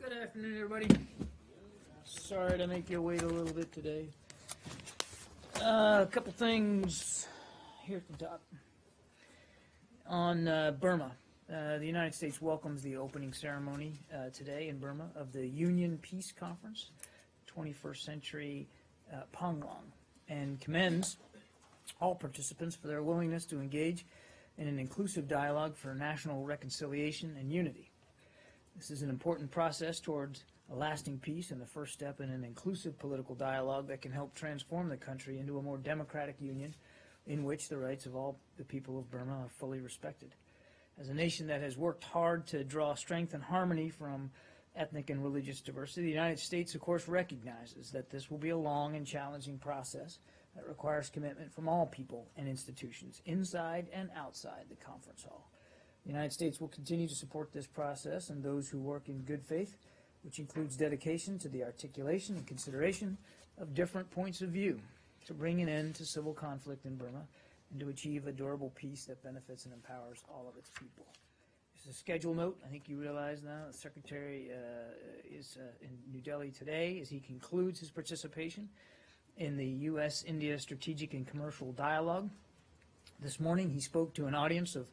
Good afternoon, everybody. Sorry to make you wait a little bit today. A couple things here at the top. On Burma, the United States welcomes the opening ceremony today in Burma of the Union Peace Conference, 21st Century Panglong, and commends all participants for their willingness to engage in an inclusive dialogue for national reconciliation and unity. This is an important process towards a lasting peace and the first step in an inclusive political dialogue that can help transform the country into a more democratic union in which the rights of all the people of Burma are fully respected. As a nation that has worked hard to draw strength and harmony from ethnic and religious diversity, the United States, of course, recognizes that this will be a long and challenging process that requires commitment from all people and institutions, inside and outside the conference hall. The United States will continue to support this process and those who work in good faith, which includes dedication to the articulation and consideration of different points of view to bring an end to civil conflict in Burma and to achieve a durable peace that benefits and empowers all of its people. Just a schedule note, I think you realize now the Secretary is in New Delhi today as he concludes his participation in the U.S.-India Strategic and Commercial Dialogue. This morning he spoke to an audience of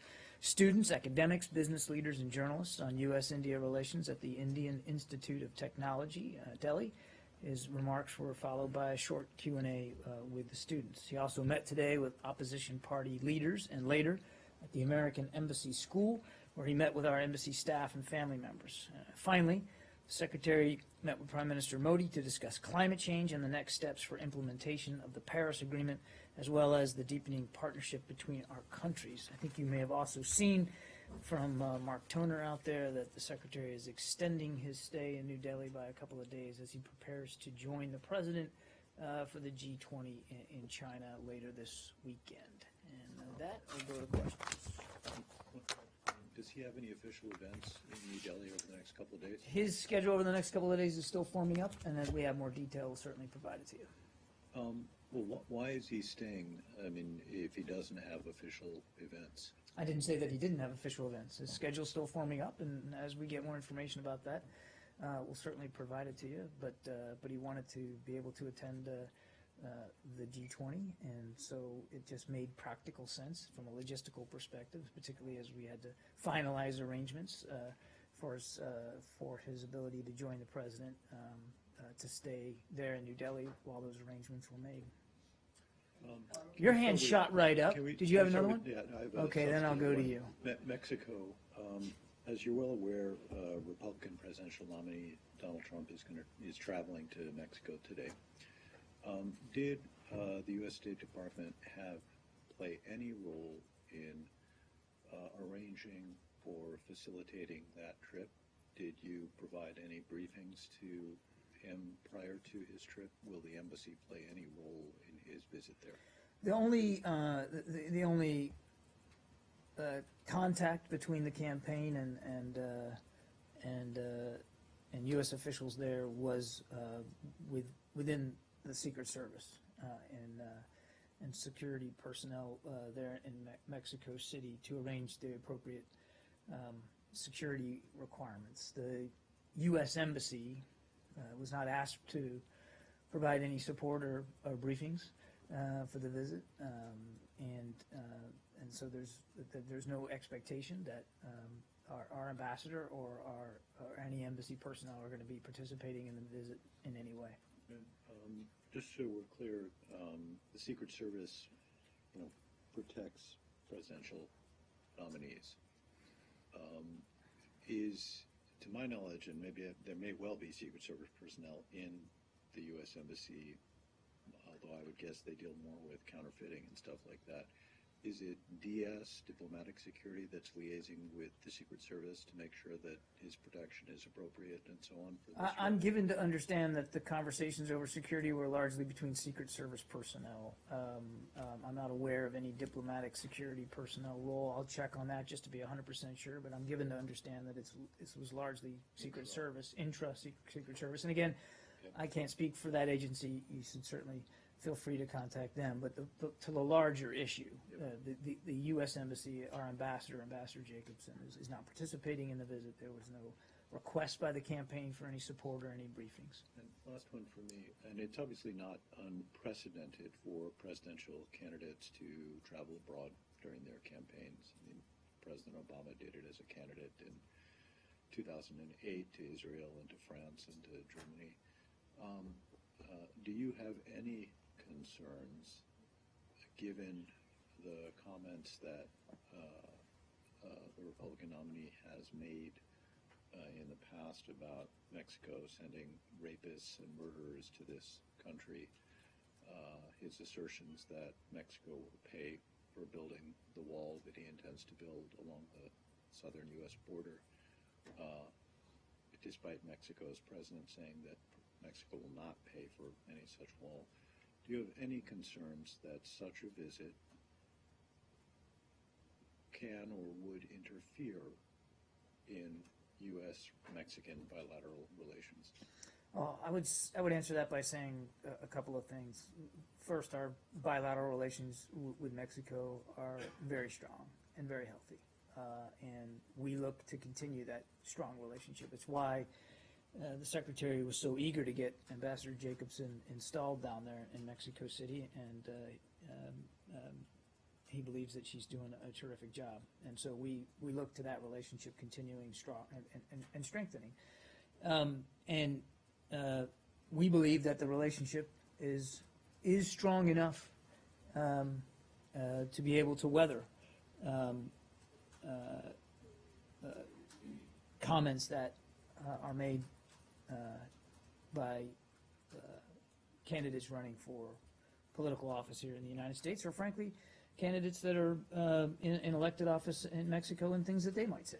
students, academics, business leaders, and journalists on U.S.-India relations at the Indian Institute of Technology, Delhi. His remarks were followed by a short Q&A with the students. He also met today with opposition party leaders and later at the American Embassy School, where he met with our embassy staff and family members. Finally, the Secretary met with Prime Minister Modi to discuss climate change and the next steps for implementation of the Paris Agreement, as well as the deepening partnership between our countries. I think you may have also seen from Mark Toner out there that the Secretary is extending his stay in New Delhi by a couple of days as he prepares to join the President for the G20 in China later this weekend. And with that, we'll go to questions. Does he have any official events in New Delhi over the next couple of days? His schedule over the next couple of days is still forming up, and as we have more detail, we'll certainly provide it to you. Well, why is he staying, I mean, if he doesn't have official events? I didn't say that he didn't have official events. His schedule's still forming up, and as we get more information about that, we'll certainly provide it to you. But he wanted to be able to attend the G20, and so it just made practical sense from a logistical perspective, particularly as we had to finalize arrangements for his ability to join the President to stay there in New Delhi while those arrangements were made. Your hand shot right up. Did you have another one? Yeah, I have okay, then I'll go to you. Mexico, as you're well aware, Republican presidential nominee Donald Trump is traveling to Mexico today. Did the U.S. State Department play any role in arranging or facilitating that trip? Did you provide any briefings to him prior to his trip? Will the embassy play any role in his visit there? The only contact between the campaign and U.S. officials there was within the Secret Service and security personnel there in Mexico City to arrange the appropriate security requirements. The U.S. Embassy was not asked to provide any support or briefings for the visit, and so there's no expectation that our ambassador or any embassy personnel are going to be participating in the visit in any way. Just so we're clear, the Secret Service, protects presidential nominees. To my knowledge, and maybe there may well be Secret Service personnel in the U.S. Embassy, although I would guess they deal more with counterfeiting and stuff like that. Is it DS, diplomatic security, that's liaising with the Secret Service to make sure that his protection is appropriate and so on? I'm given to understand that the conversations over security were largely between Secret Service personnel. I'm not aware of any diplomatic security personnel role. I'll check on that just to be 100% sure, but I'm given to understand that this was largely Secret Service, intra-Secret Service. And again, I can't speak for that agency. You should certainly feel free to contact them. But to the larger issue, the U.S. Embassy, our ambassador, Ambassador Jacobson, is not participating in the visit. There was no request by the campaign for any support or any briefings. And last one for me, and it's obviously not unprecedented for presidential candidates to travel abroad during their campaigns. I mean, President Obama did it as a candidate in 2008 to Israel and to France and to Germany. Do you have any concerns, given the comments that the Republican nominee has made in the past about Mexico sending rapists and murderers to this country, his assertions that Mexico will pay for building the wall that he intends to build along the southern U.S. border, despite Mexico's president saying that Mexico will not pay for any such wall. Do you have any concerns that such a visit can or would interfere in U.S.-Mexican bilateral relations? Well, I would answer that by saying a couple of things. First, our bilateral relations with Mexico are very strong and very healthy, and we look to continue that strong relationship. It's why the Secretary was so eager to get Ambassador Jacobson installed down there in Mexico City, and he believes that she's doing a terrific job. And so we look to that relationship continuing strong and strengthening. We believe that the relationship is strong enough to be able to weather comments that are made by candidates running for political office here in the United States, or frankly, candidates that are in elected office in Mexico and things that they might say.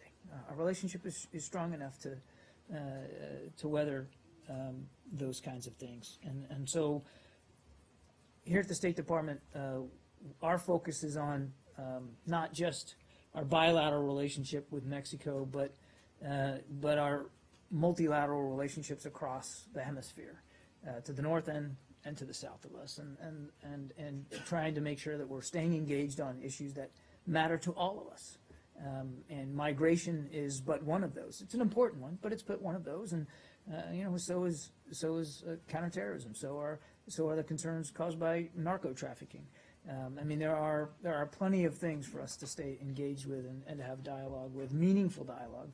Our relationship is strong enough to weather those kinds of things. And so here at the State Department, our focus is on not just our bilateral relationship with Mexico, but our multilateral relationships across the hemisphere, to the north and to the south of us, and trying to make sure that we're staying engaged on issues that matter to all of us. And migration is but one of those. It's an important one, but it's but one of those. And so is counterterrorism. So are the concerns caused by narco trafficking. I mean, there are plenty of things for us to stay engaged with and to have dialogue with, meaningful dialogue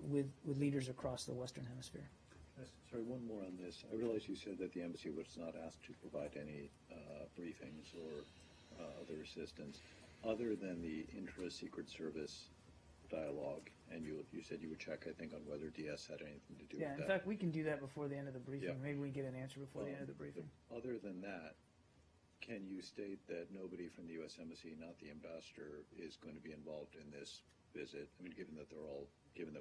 with leaders across the Western Hemisphere. Sorry, one more on this. I realize you said that the embassy was not asked to provide any briefings or other assistance other than the intra-Secret Service dialogue, and you said you would check, I think, on whether DS had anything to do with that. Yeah, in fact, we can do that before the end of the briefing. Yeah. Maybe we get an answer before the end of the briefing. Other than that, can you state that nobody from the U.S. Embassy, not the ambassador, is going to be involved in this visit? I mean, given that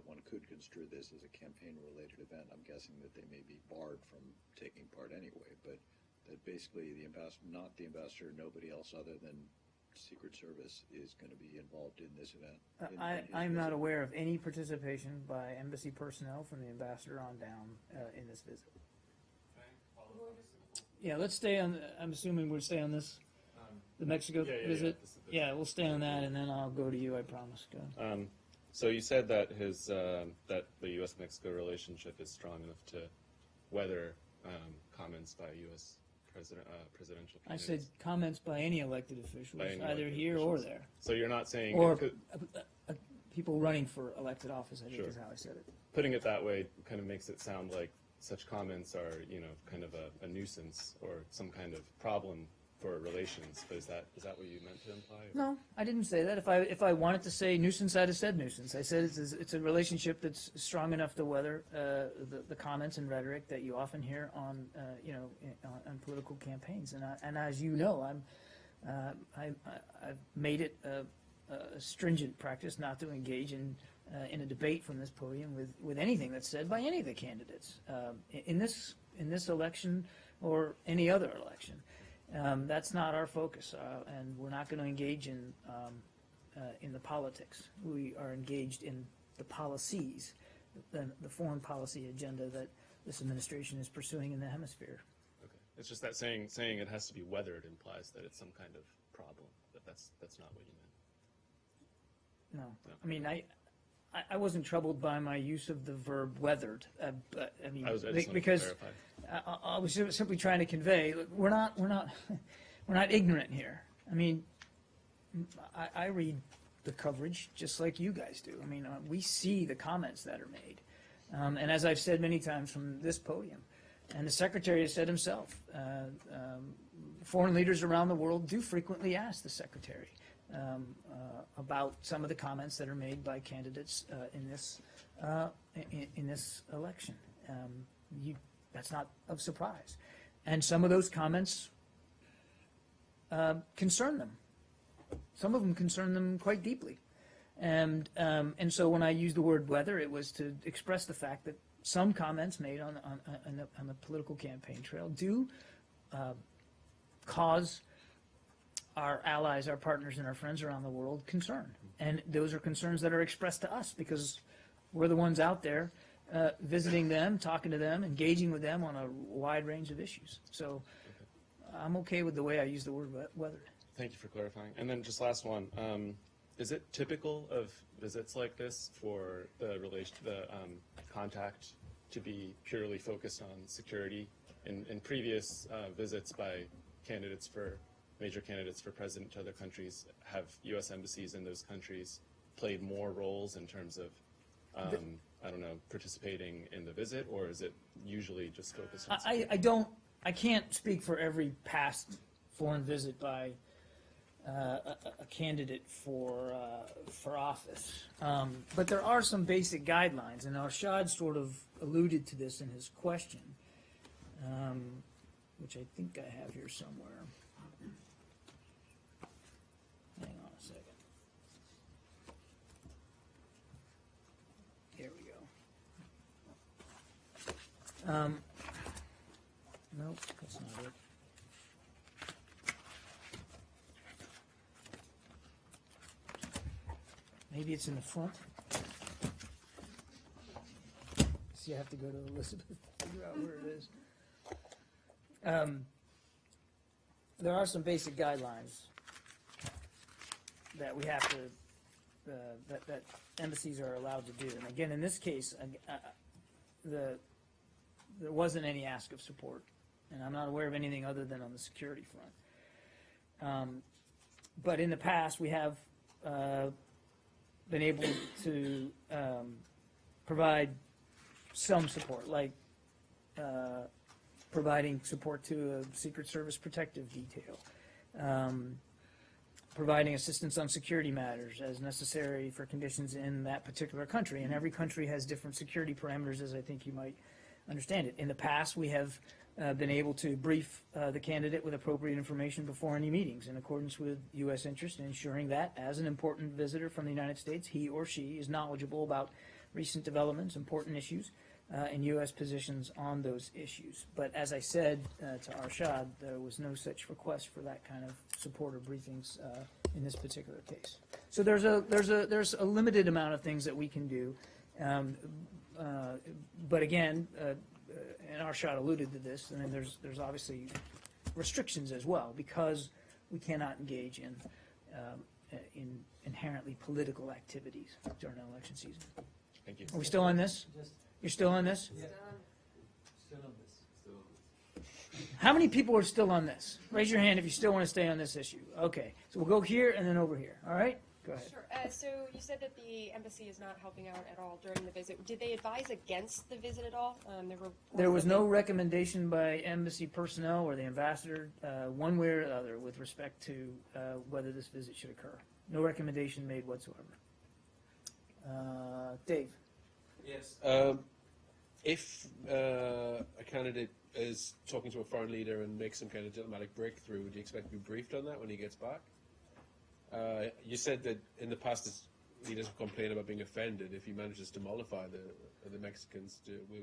one could construe this as a campaign-related event, I'm guessing that they may be barred from taking part anyway, but that basically not the ambassador, nobody else other than Secret Service is going to be involved in this event. I'm not aware of any participation by embassy personnel from the ambassador on down in this visit. Yeah, let's stay on. I'm assuming we'll stay on this, the Mexico visit. Yeah, we'll stay on that, and then I'll go to you. I promise. Go. So you said that that the U.S.-Mexico relationship is strong enough to weather comments by U.S. presidential candidates. I said comments by any elected officials, By any either elected here officials. or there, So you're not saying or people running for elected office. I think Sure. is how I said it. putting it that way kind of makes it sound like such comments are, kind of a nuisance or some kind of problem for relations. But is that what you meant to imply? No, I didn't say that. If I wanted to say nuisance, I'd have said nuisance. I said it's a relationship that's strong enough to weather the comments and rhetoric that you often hear on on political campaigns. And as you know, I've made it a stringent practice not to engage in a debate from this podium with anything that's said by any of the candidates in this election or any other election. That's not our focus, and we're not going to engage in the politics. We are engaged in the policies, the foreign policy agenda that this administration is pursuing in the hemisphere. Okay. It's just that saying it has to be weathered implies that it's some kind of problem, but that's not what you meant. No, I mean, I wasn't troubled by my use of the verb weathered, but I mean, I just wanted to because clarify. I was simply trying to convey, look, we're not we're not ignorant here. I mean, I read the coverage just like you guys do. I mean, we see the comments that are made, and as I've said many times from this podium, and the Secretary has said himself, foreign leaders around the world do frequently ask the Secretary about some of the comments that are made by candidates in this election. That's not of surprise, and some of those comments concern them. Some of them concern them quite deeply, and so when I used the word weather, it was to express the fact that some comments made on the political campaign trail do cause our allies, our partners, and our friends around the world concern. And those are concerns that are expressed to us because we're the ones out there visiting them, talking to them, engaging with them on a wide range of issues. So I'm okay with the way I use the word weathered. Thank you for clarifying. And then just last one. Is it typical of visits like this for the contact to be purely focused on security? In previous visits by major candidates for president to other countries, have U.S. embassies in those countries played more roles in terms of, I don't know, participating in the visit, or is it usually just focused on security? I can't speak for every past foreign visit by a candidate for office, but there are some basic guidelines, and Arshad sort of alluded to this in his question, which I think I have here somewhere. Hang on a second. Here we go. Nope, that's not it. Maybe it's in the front. So you have to go to Elizabeth to figure out where it is. There are some basic guidelines that we have to, that embassies are allowed to do. And again, in this case, there wasn't any ask of support. And I'm not aware of anything other than on the security front. But in the past, we have been able to provide some support, like providing support to a Secret Service protective detail, providing assistance on security matters as necessary for conditions in that particular country. And every country has different security parameters, as I think you might understand it. In the past, we have been able to brief the candidate with appropriate information before any meetings in accordance with U.S. interest in ensuring that, as an important visitor from the United States, he or she is knowledgeable about recent developments, important issues, and U.S. positions on those issues. But as I said to Arshad, there was no such request for that kind of support or briefings in this particular case. So there's a limited amount of things that we can do. But again, and Arshad alluded to this, and then there's obviously restrictions as well because we cannot engage in inherently political activities during an election season. Thank you. Are we still on this? You're still on this? Yeah. Still on this. How many people are still on this? Raise your hand if you still want to stay on this issue. Okay, so we'll go here and then over here. All right? Go ahead. Sure. So you said that the embassy is not helping out at all during the visit. Did they advise against the visit at all? There was no recommendation by embassy personnel or the ambassador, one way or the other, with respect to whether this visit should occur. No recommendation made whatsoever. Dave. Yes. If a candidate is talking to a foreign leader and makes some kind of diplomatic breakthrough, would you expect to be briefed on that when he gets back? You said that in the past leaders have complained about being offended. If he manages to mollify the Mexicans,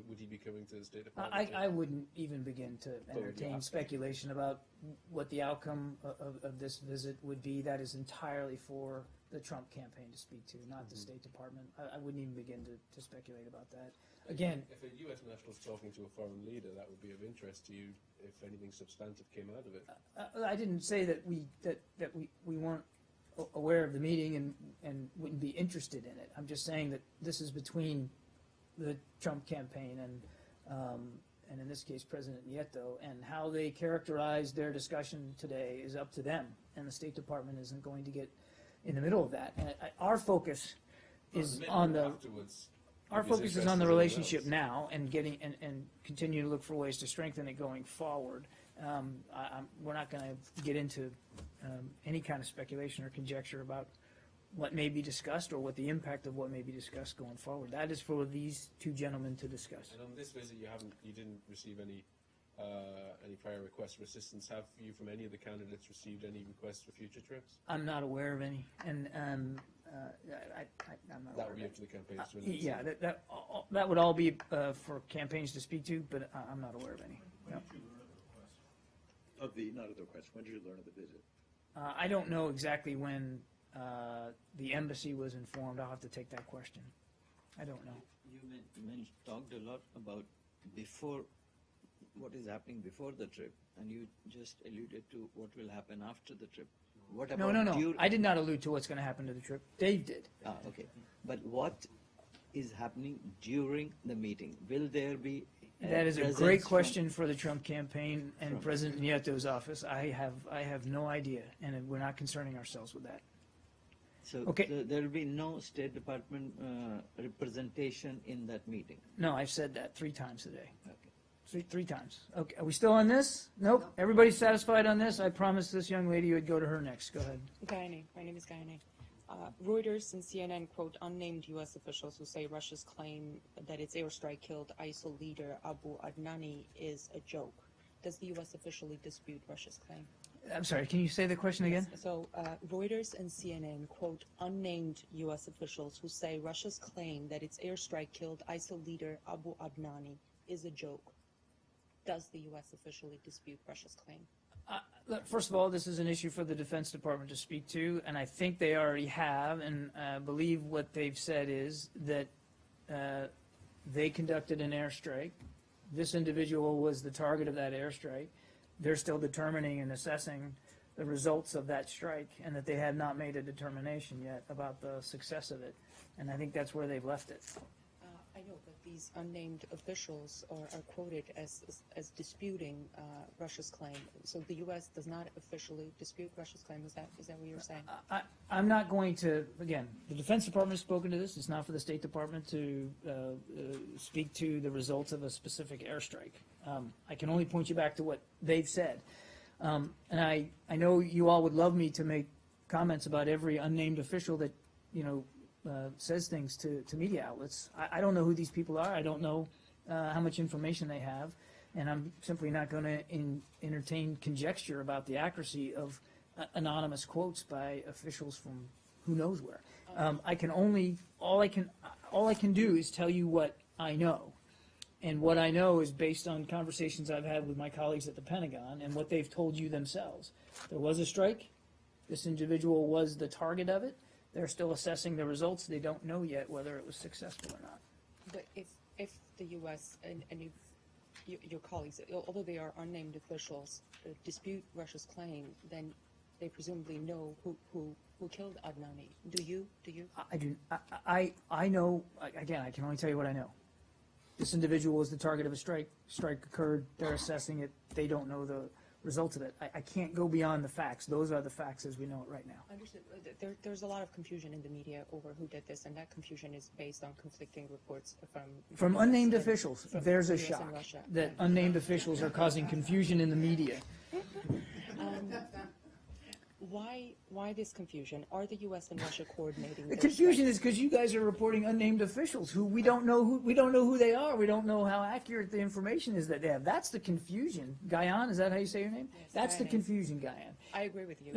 would he be coming to the State Department? I wouldn't even begin to entertain speculation about what the outcome of this visit would be. That is entirely for the Trump campaign to speak to, not the State Department. I wouldn't even begin to speculate about that. Again, If a U.S. national is talking to a foreign leader, that would be of interest to you if anything substantive came out of it. I didn't say that we weren't aware of the meeting and wouldn't be interested in it. I'm just saying that this is between the Trump campaign and in this case, President Nieto, and how they characterize their discussion today is up to them, and the State Department isn't going to get in the middle of that. And our focus is on the afterwards. our He's focus is interested on the in relationship else. now and getting and continue to look for ways to strengthen it going forward. We're not going to get into any kind of speculation or conjecture about what may be discussed or what the impact of what may be discussed going forward. That is for these two gentlemen to discuss. And on this visit, you didn't receive any prior requests for assistance. Have you, from any of the candidates, received any requests for future trips? I'm not aware of any, and I'm not That aware would of be any. up to the campaigns to announce. Yeah, that would all be for campaigns to speak to, but I'm not aware of any. No. Not of the request, when did you learn of the visit? I don't know exactly when the embassy was informed. I'll have to take that question. I don't know. You talked a lot about before, what is happening before the trip, and you just alluded to what will happen after the trip. What about No. I did not allude to what's going to happen to the trip. Dave did. Okay. But what is happening during the meeting? Will there be That is a presence great from- question for the Trump campaign and From- President Nieto's office. I have no idea, and we're not concerning ourselves with that. So Okay. there will be no State Department representation in that meeting? No, I've said that 3 times today. Okay. Three times. Okay, are we still on this? Nope. Everybody's satisfied on this? I promised this young lady would go to her next. Go ahead. Gayane. My name is Gayane. Reuters and CNN quote unnamed U.S. officials who say Russia's claim that its airstrike killed ISIL leader Abu Adnani is a joke. Does the U.S. officially dispute Russia's claim? I'm sorry, can you say the question again? So Reuters and CNN quote unnamed U.S. officials who say Russia's claim that its airstrike killed ISIL leader Abu Adnani is a joke. Does the U.S. officially dispute Russia's claim? Look, first of all, this is an issue for the Defense Department to speak to, and I think they already have, and believe what they've said is that they conducted an airstrike. This individual was the target of that airstrike. They're still determining and assessing the results of that strike, and that they have not made a determination yet about the success of it. And I think that's where they've left it. I know, but these unnamed officials are quoted as disputing Russia's claim. So the U.S. does not officially dispute Russia's claim. Is that what you're saying? I'm not going to, again, the Defense Department has spoken to this. It's not for the State Department to speak to the results of a specific airstrike. I can only point you back to what they've said. And I know you all would love me to make comments about every unnamed official that, says things to media outlets. I don't know who these people are. I don't know how much information they have. And I'm simply not going to entertain conjecture about the accuracy of anonymous quotes by officials from who knows where. All I can do is tell you what I know. And what I know is based on conversations I've had with my colleagues at the Pentagon and what they've told you themselves. There was a strike. This individual was the target of it. They're still assessing the results. They don't know yet whether it was successful or not. But if the U.S. and if your colleagues, although they are unnamed officials, dispute Russia's claim, then they presumably know who killed Adnani. Do you? I do. I know. Again, I can only tell you what I know. This individual was the target of a strike. Strike occurred. They're assessing it. They don't know the results of it. I can't go beyond the facts. Those are the facts as we know it right now. Understood. There's a lot of confusion in the media over who did this, and that confusion is based on conflicting reports From US unnamed and- officials, from there's a US and shock Russia. that unnamed officials are causing confusion in the media. Why this confusion? Are the U.S. and Russia coordinating? The their confusion strikes? is because you guys are reporting unnamed officials who we don't know who they are. We don't know how accurate the information is that they have. That's the confusion. Guyan, is that how you say your name? Yes, That's the Guyan. confusion, Guyan. I agree with you.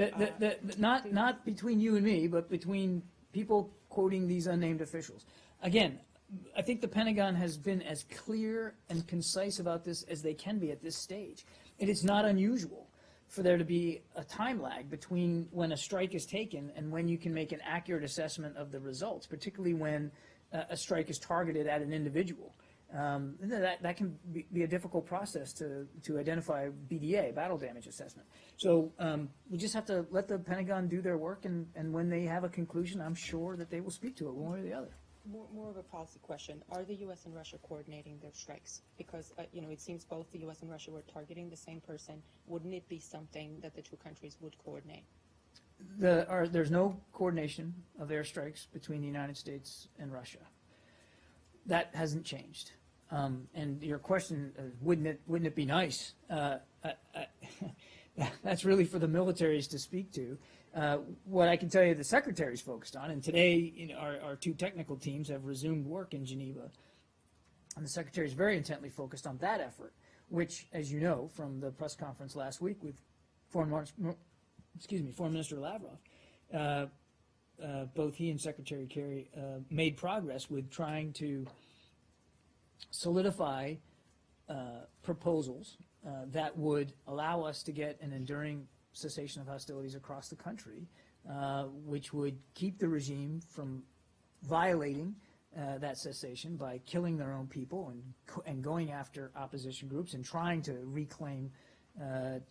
Not between you and me, but between people quoting these unnamed officials. Again, I think the Pentagon has been as clear and concise about this as they can be at this stage. It is not unusual for there to be a time lag between when a strike is taken and when you can make an accurate assessment of the results, particularly when a strike is targeted at an individual. That can be a difficult process to identify BDA, battle damage assessment. So we just have to let the Pentagon do their work, and when they have a conclusion, I'm sure that they will speak to it one way or the other. More of a policy question. Are the U.S. and Russia coordinating their strikes? Because, it seems both the U.S. and Russia were targeting the same person. Wouldn't it be something that the two countries would coordinate? There's no coordination of airstrikes between the United States and Russia. That hasn't changed. And your question, wouldn't it be nice? That's really for the militaries to speak to. What I can tell you the Secretary's focused on, and today our two technical teams have resumed work in Geneva, and the Secretary is very intently focused on that effort, which, as you know from the press conference last week with Foreign Minister Lavrov, both he and Secretary Kerry made progress with trying to solidify proposals that would allow us to get an enduring cessation of hostilities across the country, which would keep the regime from violating that cessation by killing their own people and going after opposition groups and trying to reclaim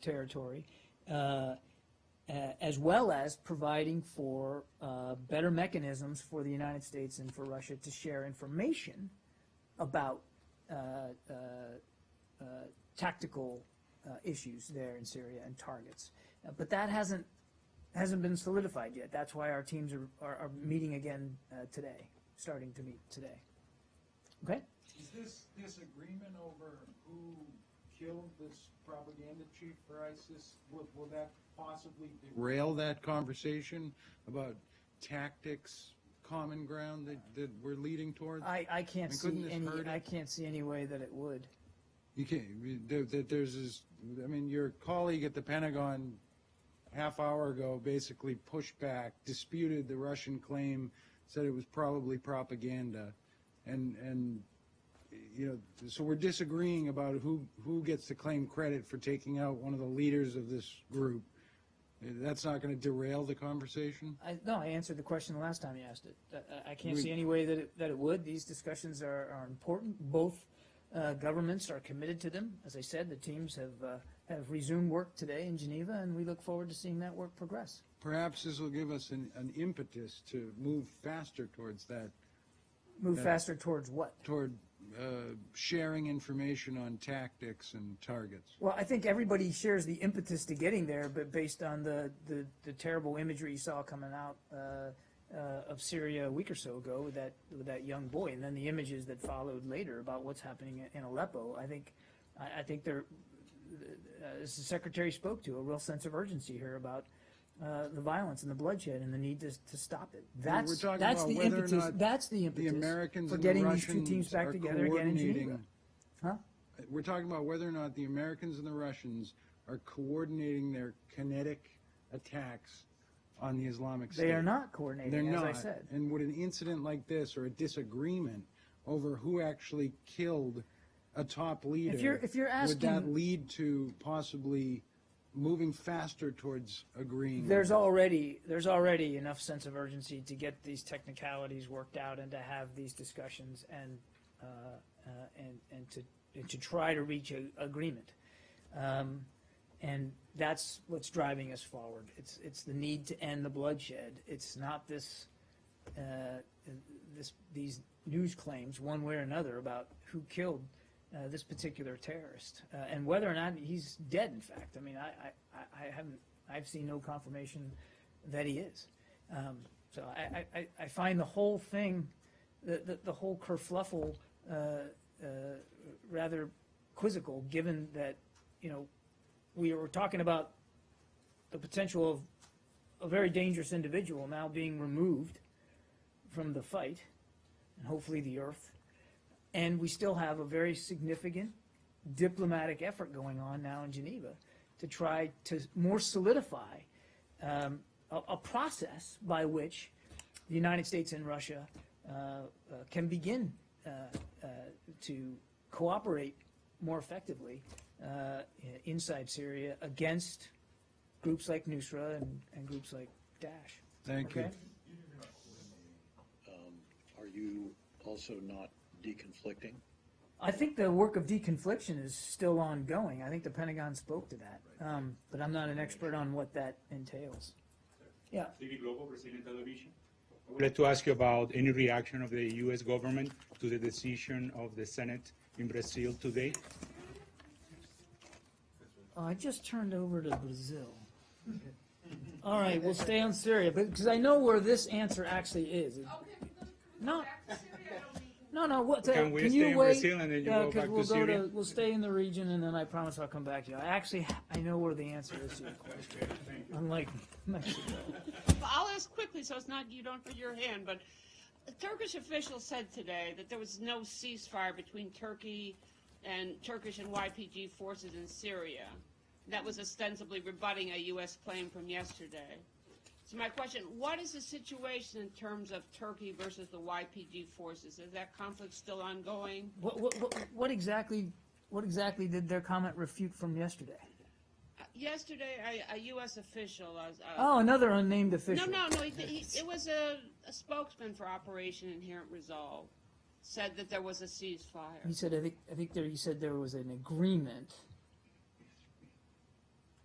territory, as well as providing for better mechanisms for the United States and for Russia to share information about tactical issues there in Syria and targets. But that hasn't been solidified yet. That's why our teams are meeting again today, starting to meet today. Okay? Is this disagreement over who killed this propaganda chief for ISIS, will that possibly derail that conversation about tactics, common ground that we're leading towards? I can't see any way that it would. You can't. There's this. I mean, your colleague at the Pentagon half hour ago basically pushed back, disputed the Russian claim, said it was probably propaganda, and so we're disagreeing about who gets to claim credit for taking out one of the leaders of this group. That's not going to derail the conversation? No, I answered the question the last time you asked it. I can't see any way that it would. These discussions are important. Both governments are committed to them. As I said, the teams have resumed work today in Geneva, and we look forward to seeing that work progress. Perhaps this will give us an impetus to move faster towards that. Faster towards what? Toward sharing information on tactics and targets. Well, I think everybody shares the impetus to getting there, but based on the terrible imagery you saw coming out of Syria a week or so ago with that young boy, and then the images that followed later about what's happening in Aleppo, I think there, as the Secretary spoke to, a real sense of urgency here about the violence and the bloodshed and the need to stop it. That's the impetus. That's the impetus for getting these two teams back together again in Geneva. Huh? We're talking about whether or not the Americans and the Russians are coordinating their kinetic attacks on the Islamic State. They are not coordinating, as I said. And would an incident like this, or a disagreement over who actually killed a top leader, if you're asking, would that lead to possibly moving faster towards agreeing? There's already enough sense of urgency to get these technicalities worked out and to have these discussions and to try to reach an agreement. And that's what's driving us forward. It's the need to end the bloodshed. It's not these news claims one way or another about who killed this particular terrorist and whether or not he's dead. In fact, I mean, I've seen no confirmation that he is. So I find the whole thing, the whole kerfluffle, rather quizzical, given that we were talking about the potential of a very dangerous individual now being removed from the fight, and hopefully the earth. And we still have a very significant diplomatic effort going on now in Geneva to try to more solidify a process by which the United States and Russia can begin to cooperate more effectively inside Syria against groups like Nusra and groups like Daesh. Thank you. Okay? Are you also not deconflicting? I think the work of deconfliction is still ongoing. I think the Pentagon spoke to that, but I'm not an expert on what that entails. Yeah. TV Globo, Brazilian television. I would like to ask you about any reaction of the U.S. government to the decision of the Senate in Brazil today. Oh, I just turned over to Brazil. All right, we'll stay on Syria, because I know where this answer actually is. No. No. What? Can we can stay you in wait? Brazil and then you Yeah, go 'cause back to we'll Syria? We'll stay in the region, and then I promise I'll come back to you. I know where the answer is to your question. Unlike Mexico. I'll ask quickly so it's not you don't put your hand, but Turkish officials said today that there was no ceasefire between Turkish and YPG forces in Syria. That was ostensibly rebutting a U.S. claim from yesterday. So my question, what is the situation in terms of Turkey versus the YPG forces? Is that conflict still ongoing? What exactly did their comment refute from yesterday? Yesterday, a U.S. official... Oh, another unnamed official. No. It was a spokesman for Operation Inherent Resolve. Said that there was a ceasefire. He said, he said there was an agreement.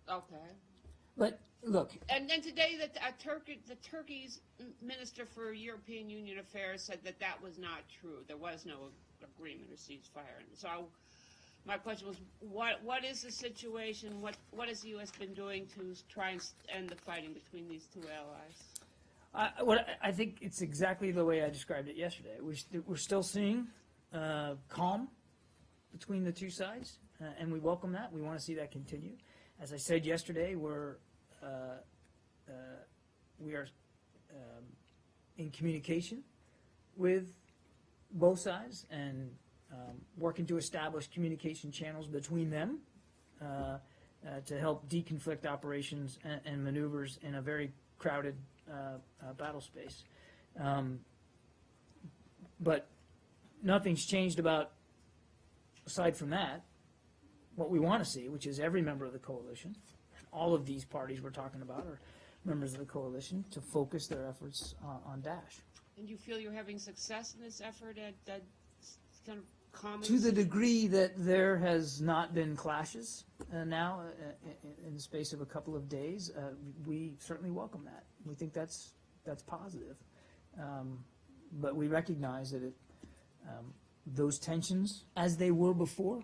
Okay. But look, And then today, the Turkey's Minister for European Union Affairs said that that was not true. There was no agreement or ceasefire. And so my question was, what is the situation? What has the U.S. been doing to try and end the fighting between these two allies? I think it's exactly the way I described it yesterday. We're still seeing calm between the two sides, and we welcome that. We want to see that continue. As I said yesterday, we are in communication with both sides and working to establish communication channels between them to help deconflict operations and maneuvers in a very crowded battle space. But nothing's changed aside from that, what we want to see, which is every member of the coalition, all of these parties we're talking about are members of the coalition, to focus their efforts on Daesh. And you feel you're having success in this effort at kind of common... To the degree that there has not been clashes now in the space of a couple of days, we certainly welcome that. We think that's positive. But we recognize that those tensions, as they were before,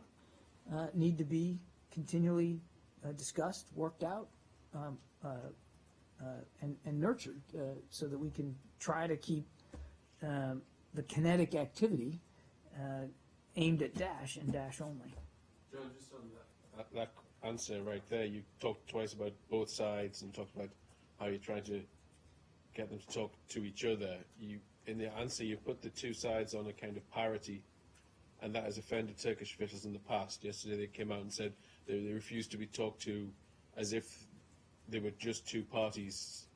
need to be continually discussed, worked out, and nurtured so that we can try to keep the kinetic activity aimed at Daesh and Daesh only. John, just on that answer right there, you talked twice about both sides and talked about how you're trying to get them to talk to each other. In the answer, you put the two sides on a kind of parity, and that has offended Turkish officials in the past. Yesterday they came out and said they refused to be talked to as if they were just two parties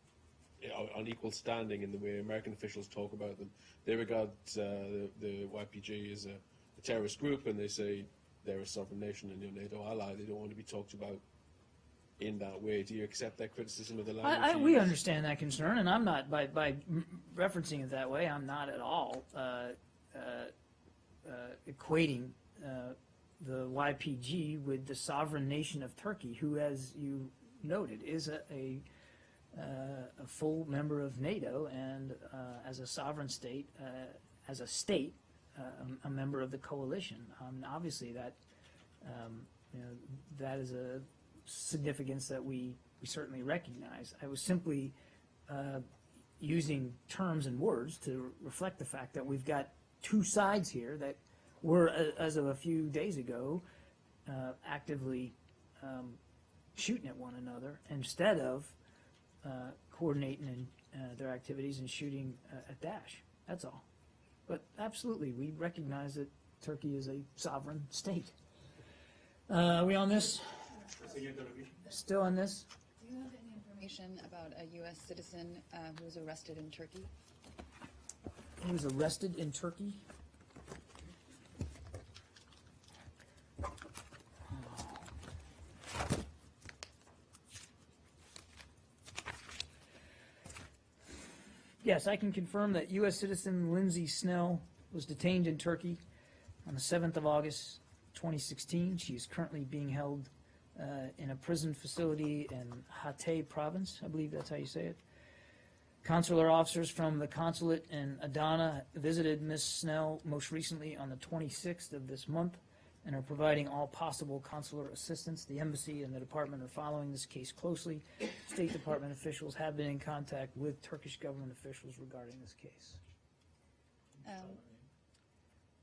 on equal standing in the way American officials talk about them. They regard the YPG as a terrorist group, and they say they're a sovereign nation and a NATO ally. They don't want to be talked about in that way. Do you accept that criticism of the language? We understand that concern, and I'm not, by referencing it that way, I'm not at all equating the YPG with the sovereign nation of Turkey, who, as you noted, is a full member of NATO and as a sovereign state, as a state, a member of the coalition. Obviously, that that is a significance that we certainly recognize. I was simply using terms and words to reflect the fact that we've got two sides here that were, as of a few days ago, actively shooting at one another instead of coordinating their activities and shooting at Daesh. That's all. But absolutely, we recognize that Turkey is a sovereign state. Are we on this? Still on this? Do you have any information about a U.S. citizen who was arrested in Turkey? Who was arrested in Turkey? Yes, I can confirm that U.S. citizen Lindsay Snell was detained in Turkey on the 7th of August, 2016. She is currently being held in a prison facility in Hatay province. I believe that's how you say it. Consular officers from the consulate in Adana visited Ms. Snell most recently on the 26th of this month and are providing all possible consular assistance. The embassy and the department are following this case closely. State Department officials have been in contact with Turkish government officials regarding this case.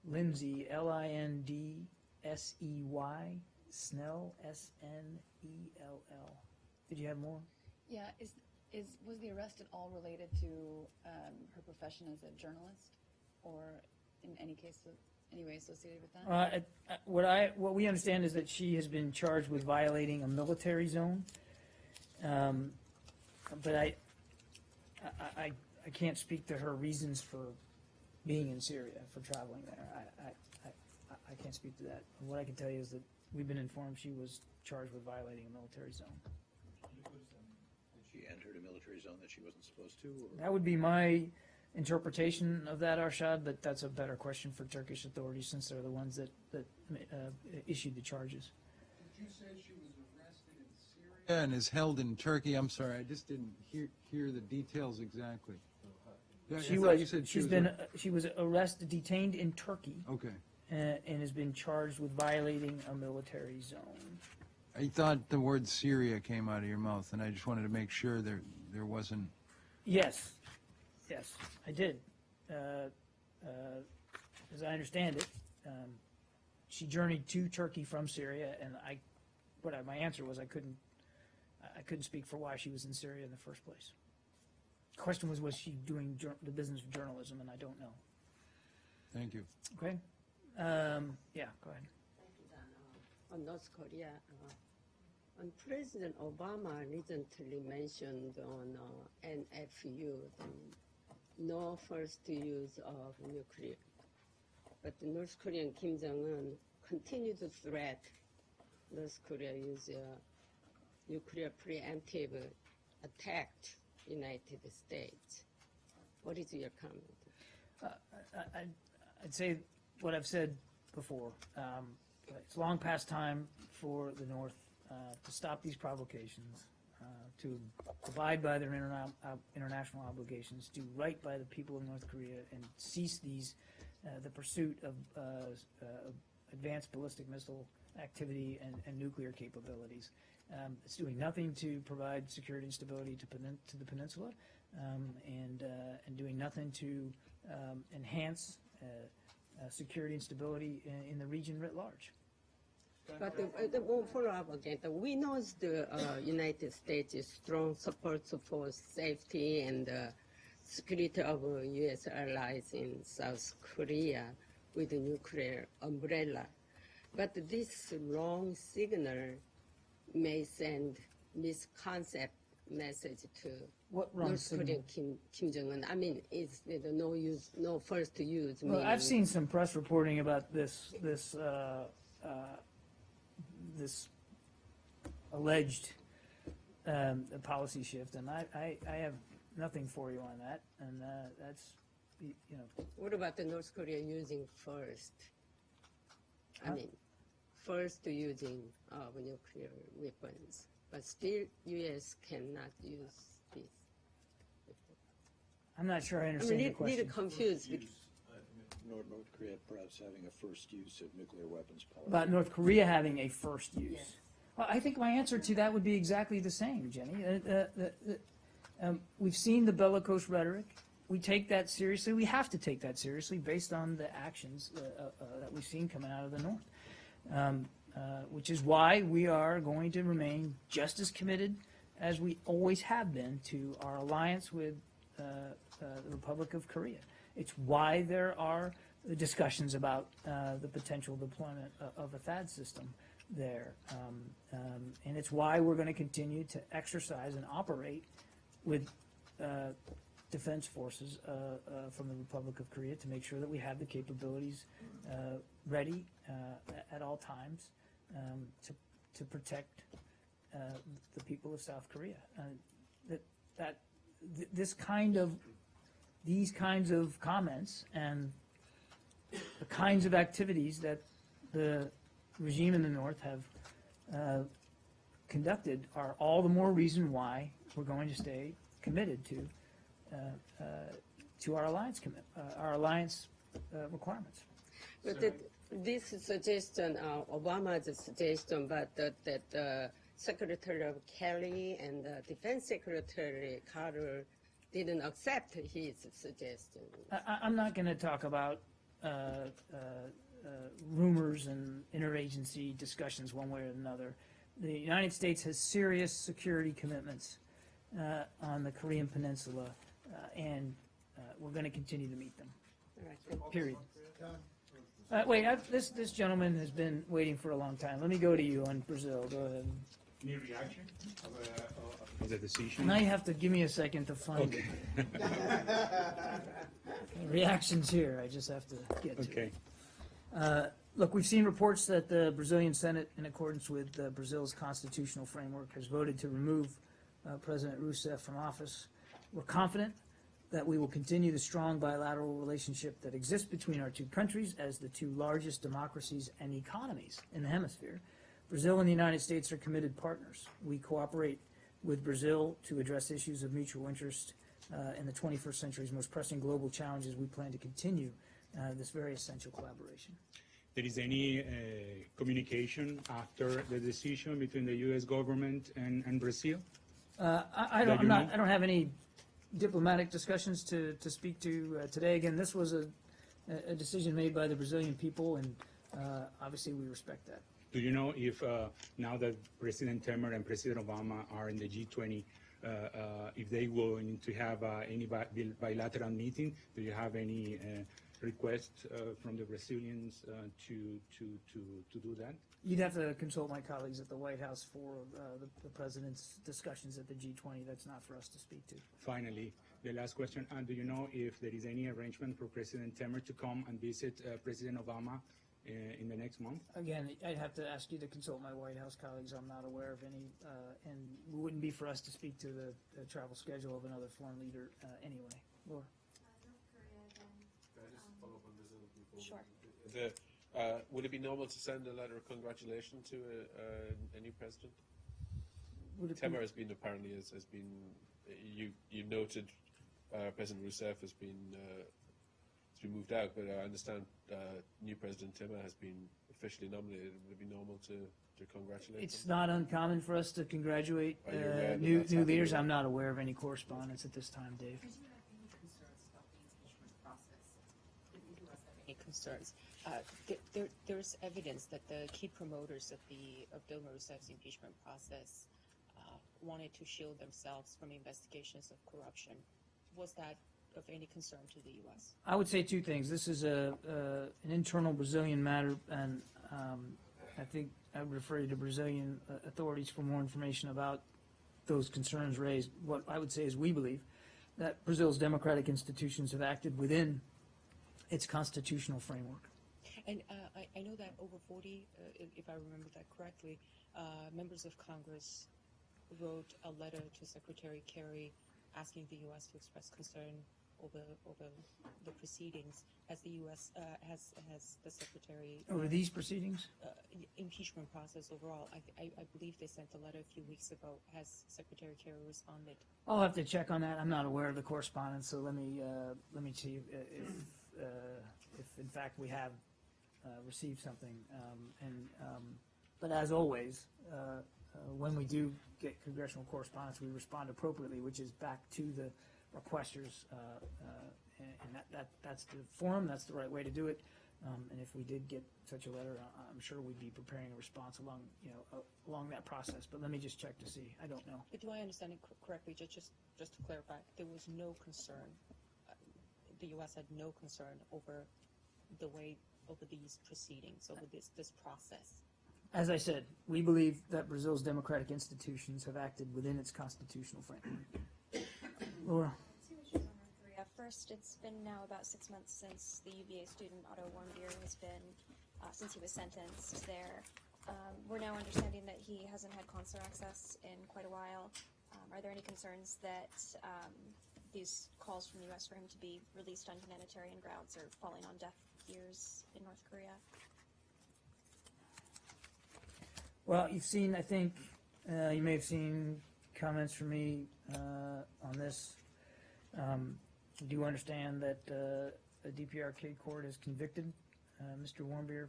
Lindsay, Lindsey, Snell, Snell. Did you have more? Yeah, was the arrest at all related to her profession as a journalist, or in any way associated with that? What we understand is that she has been charged with violating a military zone, but I can't speak to her reasons for being in Syria, for traveling there. I can't speak to that. What I can tell you is that we've been informed she was charged with violating a military zone. She entered a military zone that she wasn't supposed to? Or? That would be my interpretation of that, Arshad, but that's a better question for Turkish authorities since they're the ones that issued the charges. Did you say she was arrested in Syria and is held in Turkey? I'm sorry, I just didn't hear the details exactly. She was arrested, detained in Turkey. Okay. And has been charged with violating a military zone. I thought the word Syria came out of your mouth, and I just wanted to make sure there wasn't. Yes, I did. As I understand it, she journeyed to Turkey from Syria, and my answer was I couldn't speak for why she was in Syria in the first place. The question was she doing the business of journalism, and I don't know. Thank you. Okay. Yeah, go ahead. On North Korea, and President Obama recently mentioned on NFU no first use of nuclear. But the North Korean Kim Jong-un continued to threat North Korea use nuclear preemptive attack United States. What is your comment? I'd say what I've said before. It's long past time for the North to stop these provocations, to abide by their international obligations, do right by the people of North Korea, and cease the pursuit of advanced ballistic missile activity and nuclear capabilities. It's doing nothing to provide security and stability to the peninsula, and doing nothing to enhance security and stability in the region writ large. But one follow-up again. We know the United States is strong support for safety and security of U.S. allies in South Korea with the nuclear umbrella. But this wrong signal may send misconcept message to North Korean Kim Jong-un. I mean, it's no first use. Well, I've seen some press reporting about this alleged policy shift, and I have nothing for you on that, and that's, What about the North Korea using first? I mean, first using nuclear weapons, but still U.S. cannot use this. I'm not sure I understand your question. Little confused. North Korea perhaps having a first use of nuclear weapons policy. About North Korea having a first use. Yes. Well, I think my answer to that would be exactly the same, Jenny. We've seen the bellicose rhetoric. We take that seriously. We have to take that seriously based on the actions that we've seen coming out of the North, which is why we are going to remain just as committed as we always have been to our alliance with the Republic of Korea. It's why there are discussions about the potential deployment of a THAAD system there. And it's why we're going to continue to exercise and operate with defense forces from the Republic of Korea to make sure that we have the capabilities ready at all times to protect the people of South Korea. This kind of these kinds of comments and the kinds of activities that the regime in the North have conducted are all the more reason why we're going to stay committed to our alliance requirements. But this suggestion, Obama's suggestion, but that Secretary of Kerry and Defense Secretary Carter didn't accept his suggestion. I'm not going to talk about rumors and interagency discussions one way or another. The United States has serious security commitments on the Korean Peninsula, and we're going to continue to meet them. Period. Wait, this gentleman has been waiting for a long time. Let me go to you on Brazil. Go ahead. Any reaction of the decision? Now you have to give me a second to find it. Reactions here, I just have to get to it. Look, we've seen reports that the Brazilian Senate, in accordance with Brazil's constitutional framework, has voted to remove President Rousseff from office. We're confident that we will continue the strong bilateral relationship that exists between our two countries as the two largest democracies and economies in the hemisphere. Brazil and the United States are committed partners. We cooperate with Brazil to address issues of mutual interest in the 21st century's most pressing global challenges. We plan to continue this very essential collaboration. There is any communication after the decision between the U.S. government and Brazil? I don't have any diplomatic discussions to speak to today. Again, this was a decision made by the Brazilian people, and obviously we respect that. Do you know if now that President Temer and President Obama are in the G20, if they going to have any bilateral meeting? Do you have any request from the Brazilians to do that? You'd have to consult my colleagues at the White House for the president's discussions at the G20. That's not for us to speak to. Finally, the last question, do you know if there is any arrangement for President Temer to come and visit President Obama in the next month? Again, I'd have to ask you to consult my White House colleagues. I'm not aware of any, and it wouldn't be for us to speak to the travel schedule of another foreign leader anyway. Laura? Sure. Would it be normal to send a letter of congratulation to a new president? Temer has been apparently has been you noted President Rousseff has been moved out, but I understand new President Temer has been officially nominated. Would it be normal to congratulate It's him? not uncommon for us to congratulate Are you aware that new that's leaders. happening? I'm not aware of any correspondence at this time, Dave. Any concerns? There's evidence that the key promoters of Dilma Rousseff's impeachment process wanted to shield themselves from investigations of corruption. Was that of any concern to the U.S.? I would say two things. This is an internal Brazilian matter, and I think I would refer you to Brazilian authorities for more information about those concerns raised. What I would say is we believe that Brazil's democratic institutions have acted within its constitutional framework. And I know that over 40, if I remember that correctly, members of Congress wrote a letter to Secretary Kerry asking the U.S. to express concern over the proceedings. Has the U.S. has the Secretary Over these proceedings? Impeachment process overall? I believe they sent a letter a few weeks ago. Has Secretary Kerry responded? I'll have to check on that. I'm not aware of the correspondence, so let me see if in fact we have received something. But as always, when we do get congressional correspondence, we respond appropriately, which is back to the requesters, and that's the forum. That's the right way to do it. And if we did get such a letter, I'm sure we'd be preparing a response along that process. But let me just check to see. I don't know. But do I understand it correctly? Just to clarify, there was no concern. The U.S. had no concern over these proceedings, over this process. As I said, we believe that Brazil's democratic institutions have acted within its constitutional framework. Laura? Two issues on North Korea. First, it's been now about 6 months since the UVA student Otto Warmbier has been, since he was sentenced there. We're now understanding that he hasn't had consular access in quite a while. Are there any concerns that these calls from the U.S. for him to be released on humanitarian grounds are falling on deaf ears in North Korea? Well, you've seen, I think, you may have seen comments from me on this. We do understand that a DPRK court has convicted Mr. Warmbier.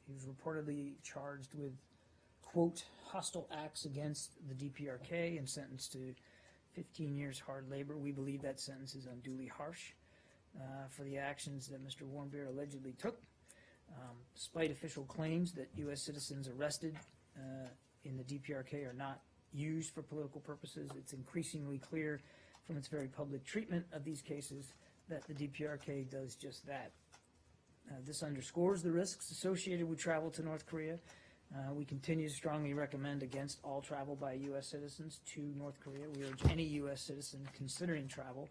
He was reportedly charged with, quote, hostile acts against the DPRK and sentenced to 15 years hard labor. We believe that sentence is unduly harsh for the actions that Mr. Warmbier allegedly took. Despite official claims that U.S. citizens arrested in the DPRK are not used for political purposes, it's increasingly clear from its very public treatment of these cases that the DPRK does just that. This underscores the risks associated with travel to North Korea. We continue to strongly recommend against all travel by U.S. citizens to North Korea. We urge any U.S. citizen considering travel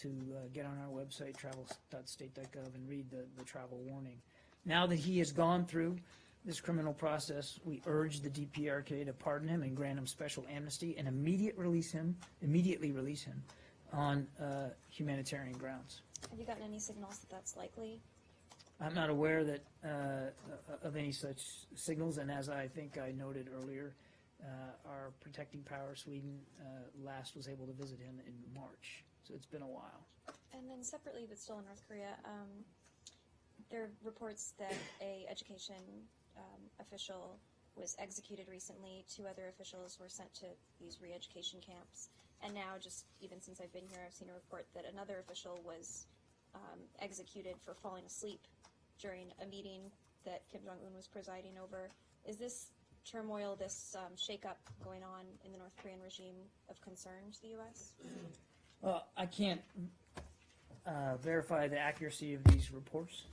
to get on our website, travel.state.gov, and read the travel warning. Now that he has gone through this criminal process, we urge the DPRK to pardon him and grant him special amnesty and immediately release him on humanitarian grounds. Have you gotten any signals that that's likely? I'm not aware that of any such signals, and as I think I noted earlier, our protecting power, Sweden, last was able to visit him in March, so it's been a while. And then separately, but still in North Korea, there are reports that a education official was executed recently. 2 other officials were sent to these re-education camps. And now, just even since I've been here, I've seen a report that another official was executed for falling asleep during a meeting that Kim Jong-un was presiding over. Is this turmoil, this shakeup going on in the North Korean regime of concern to the U.S.? Well, I can't verify the accuracy of these reports.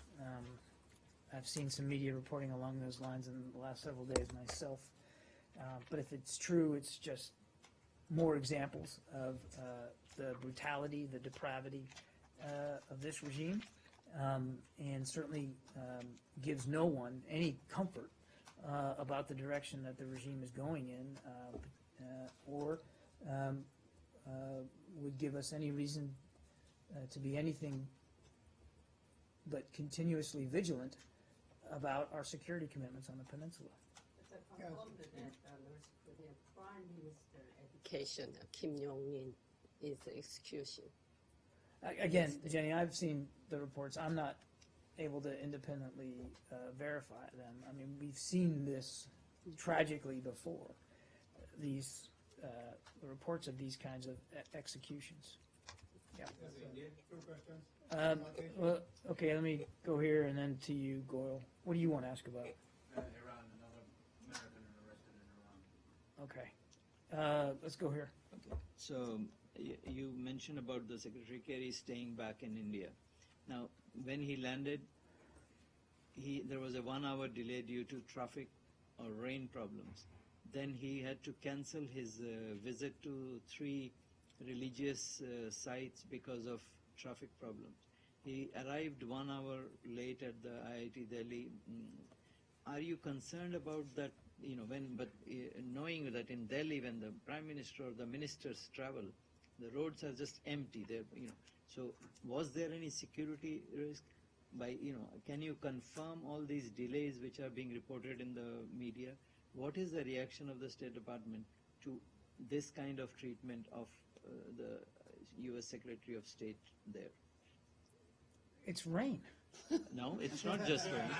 I've seen some media reporting along those lines in the last several days myself. But if it's true, it's just more examples of the brutality, the depravity of this regime, and certainly gives no one any comfort about the direction that the regime is going in, or would give us any reason to be anything but continuously vigilant about our security commitments on the peninsula. Prime Minister Education, Kim Jong-un, is execution. Again, Jenny, I've seen the reports. I'm not able to independently verify them. I mean, we've seen this tragically before, these the reports of these kinds of executions. Yeah. Well, okay, let me go here and then to you, Goyle. What do you want to ask about? Iran, another American arrested in Iran. Okay. Let's go here. Okay. So you mentioned about the Secretary Kerry staying back in India. Now, when he landed, there was a 1-hour delay due to traffic or rain problems. Then he had to cancel his visit to 3 religious sites because of traffic problems. He arrived 1 hour late at the IIT Delhi. Are you concerned about that? You know, knowing that in Delhi, when the Prime Minister or the ministers travel, the roads are just empty. So was there any security risk? Can you confirm all these delays which are being reported in the media? What is the reaction of the State Department to this kind of treatment of the U.S. Secretary of State there? It's rain. No, it's not just rain.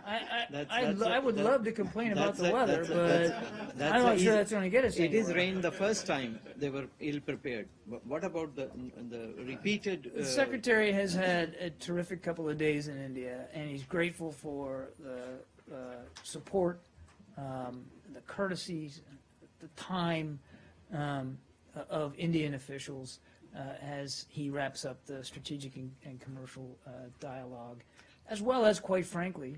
I would love to complain about the weather, but I'm not sure that's going to get us anywhere. It is rain the first time. They were ill-prepared. What about the repeated... The Secretary has had a terrific couple of days in India, and he's grateful for the support, the courtesies, the time of Indian officials as he wraps up the strategic and commercial dialogue, as well as, quite frankly,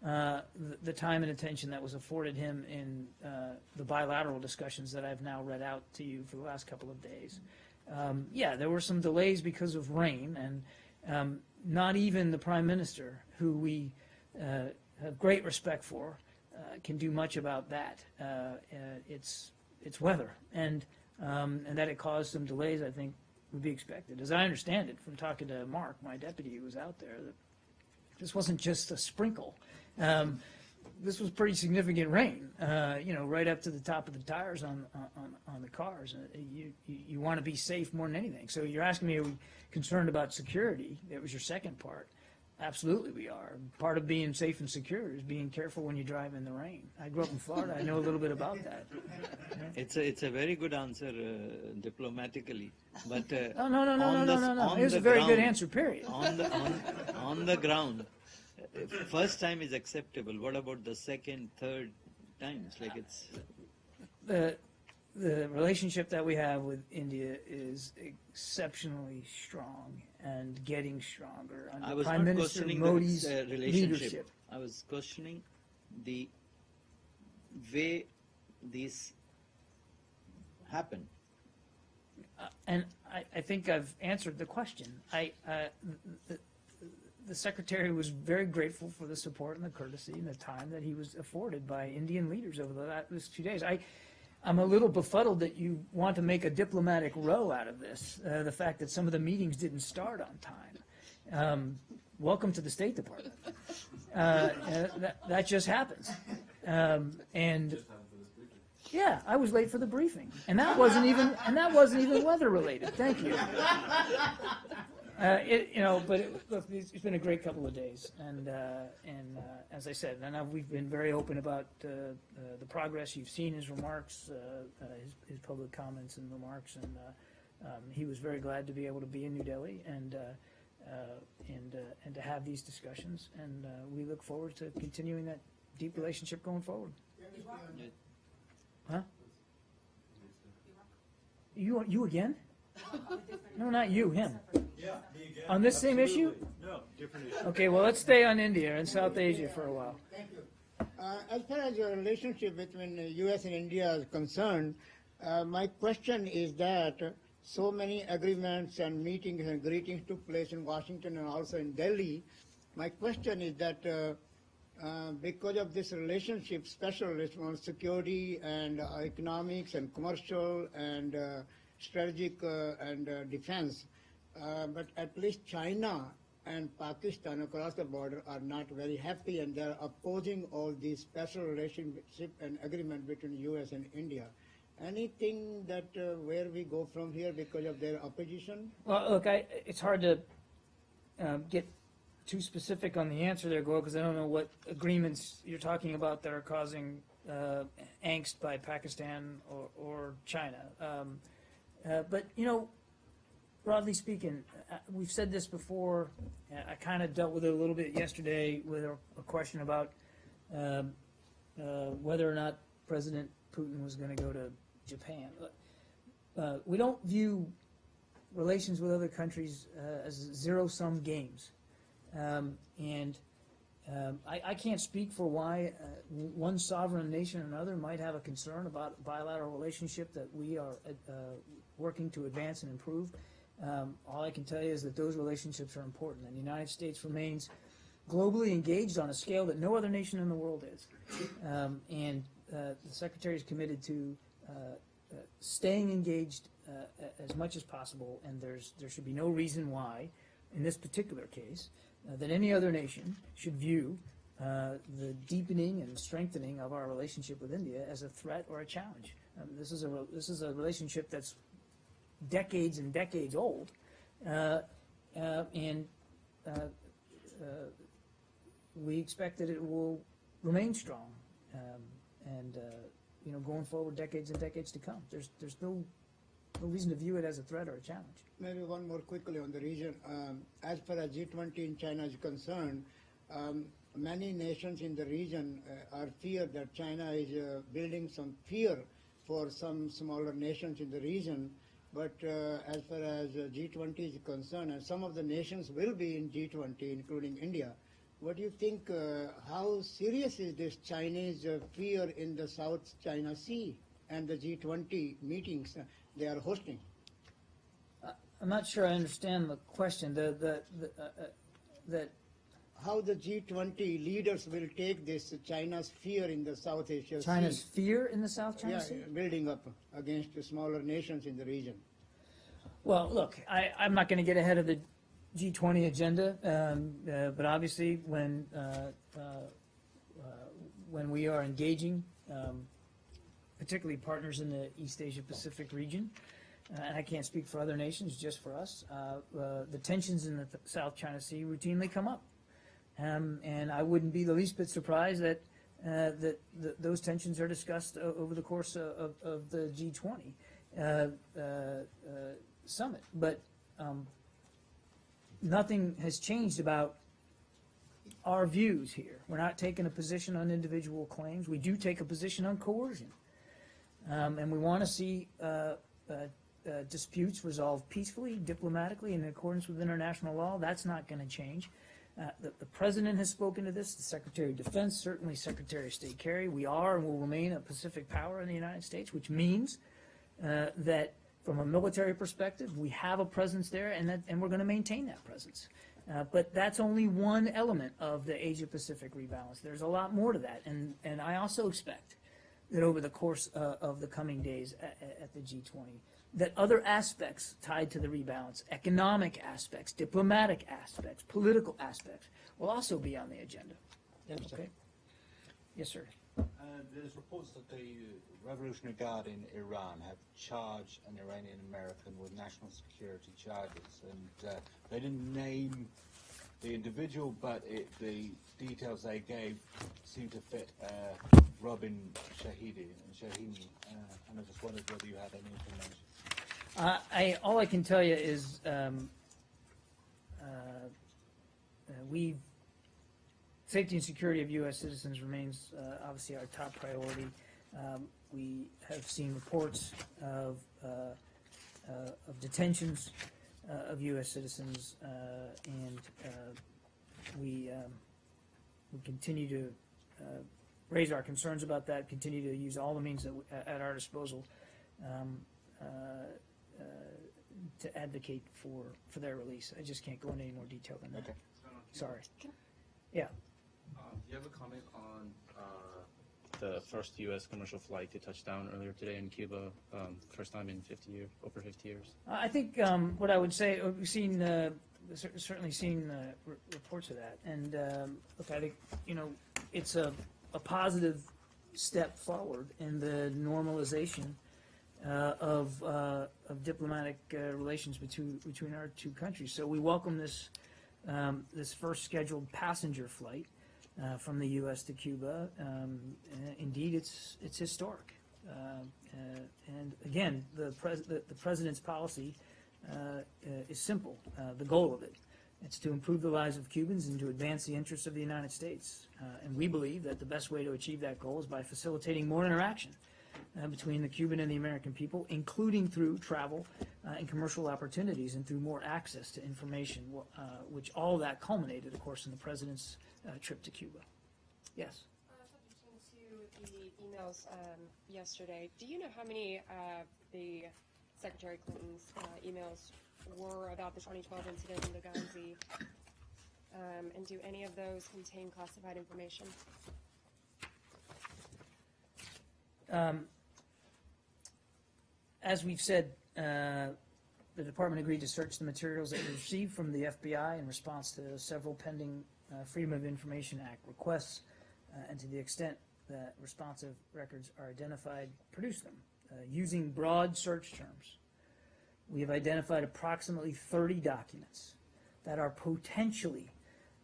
the time and attention that was afforded him in the bilateral discussions that I've now read out to you for the last couple of days. Yeah, there were some delays because of rain, and not even the Prime Minister, who we have great respect for, can do much about that. It's weather, and and that it caused some delays, I think, would be expected. As I understand it, from talking to Mark, my deputy who was out there, that this wasn't just a sprinkle. This was pretty significant rain, right up to the top of the tires on the cars. You want to be safe more than anything. So you're asking me, are we concerned about security? That was your second part. Absolutely we are. Part of being safe and secure is being careful when you drive in the rain. I grew up in Florida. I know a little bit about that. It's a very good answer diplomatically, but no. It was a very good answer, period. On the ground, first time is acceptable. What about the second, third times? Like it's the relationship that we have with India is exceptionally strong and getting stronger I under was Prime not Minister questioning Modi's the relationship. leadership. I was questioning the way these happen. And I think I've answered the question. The Secretary was very grateful for the support and the courtesy and the time that he was afforded by Indian leaders over the last 2 days. I'm a little befuddled that you want to make a diplomatic row out of this, the fact that some of the meetings didn't start on time. Welcome to the State Department. That just happens. Yeah, I was late for the briefing, and that wasn't even weather related. Thank you. Look, it's been a great couple of days, and as I said, and we've been very open about the progress. You've seen his remarks, his public comments and remarks, and he was very glad to be able to be in New Delhi and to have these discussions, and we look forward to continuing that deep relationship going forward. Huh? You again? No, not you, him. Yeah, me again. On this same issue? No, different issue. Okay, well, let's stay on India and South Asia for a while. Thank you. As far as your relationship between the U.S. and India is concerned, my question is that so many agreements and meetings and greetings took place in Washington and also in Delhi. My question is that because of this relationship, special relationship on security and economics and commercial and strategic and defense, but at least China and Pakistan across the border are not very happy, and they're opposing all these special relationship and agreement between U.S. and India. Anything that where we go from here because of their opposition? Well, look, it's hard to get too specific on the answer there, Goel, because I don't know what agreements you're talking about that are causing angst by Pakistan or China. But, broadly speaking, we've said this before. I kind of dealt with it a little bit yesterday with a question about whether or not President Putin was going to go to Japan. We don't view relations with other countries as zero-sum games. I can't speak for why one sovereign nation or another might have a concern about a bilateral relationship that we are working to advance and improve. All I can tell you is that those relationships are important, and the United States remains globally engaged on a scale that no other nation in the world is. The Secretary is committed to staying engaged as much as possible, and there should be no reason why, in this particular case, that any other nation should view the deepening and strengthening of our relationship with India as a threat or a challenge. This is a relationship that's decades and decades old, and we expect that it will remain strong, going forward decades and decades to come. There's no reason to view it as a threat or a challenge. Maybe one more quickly on the region. As far as G20 in China is concerned, many nations in the region are feared that China is building some fear for some smaller nations in the region. But as far as G20 is concerned, and some of the nations will be in G20, including India, what do you think, how serious is this Chinese fear in the South China Sea and the G20 meetings they are hosting? I'm not sure I understand the question. how the G20 leaders will take this China's fear in the South Asia Sea. China's fear in the South China Sea? Building up against the smaller nations in the region. Well, look, I'm not going to get ahead of the G20 agenda, but obviously when we are engaging, particularly partners in the East Asia Pacific region, and I can't speak for other nations, just for us, the tensions in the South China Sea routinely come up. And I wouldn't be the least bit surprised that those tensions are discussed over the course of the G20 summit. But nothing has changed about our views here. We're not taking a position on individual claims. We do take a position on coercion. And we want to see disputes resolved peacefully, diplomatically, in accordance with international law. That's not going to change. The President has spoken to this, the Secretary of Defense, certainly Secretary of State Kerry. We are and will remain a Pacific power in the United States, which means that from a military perspective, we have a presence there, and we're going to maintain that presence. But that's only one element of the Asia-Pacific rebalance. There's a lot more to that, and I also expect that over the course of the coming days at the G20, that other aspects tied to the rebalance, economic aspects, diplomatic aspects, political aspects, will also be on the agenda. Okay? Yes, sir. There's reports that the Revolutionary Guard in Iran have charged an Iranian American with national security charges, and they didn't name the individual, but the details they gave seem to fit Robin Shahidi, and I just wondered whether you had any information. All I can tell you is safety and security of U.S. citizens remains obviously our top priority. We have seen reports of detentions of U.S. citizens, and we continue to raise our concerns about that, continue to use all the means at our disposal to advocate for their release. I just can't go into any more detail than that. Okay. Sorry. Yeah. Do you have a comment on the first U.S. commercial flight to touch down earlier today in Cuba, first time in over 50 years? I think what I would say, we've seen, certainly seen reports of that, and look, I think it's a positive step forward in the normalization of diplomatic relations between our two countries. So we welcome this first scheduled passenger flight from the U.S. to Cuba. Indeed, it's historic. And again, the President's policy is simple. The goal of it. It's to improve the lives of Cubans and to advance the interests of the United States. And we believe that the best way to achieve that goal is by facilitating more interaction between the Cuban and the American people, including through travel and commercial opportunities and through more access to information, which all that culminated, of course, in the President's trip to Cuba. Yes? Subject to the emails yesterday, do you know how many of the Secretary Clinton's emails were about the 2012 incident in Benghazi, and do any of those contain classified information? As we've said, the Department agreed to search the materials that we received from the FBI in response to several pending Freedom of Information Act requests, and to the extent that responsive records are identified, produce them. Using broad search terms, we have identified approximately 30 documents that are potentially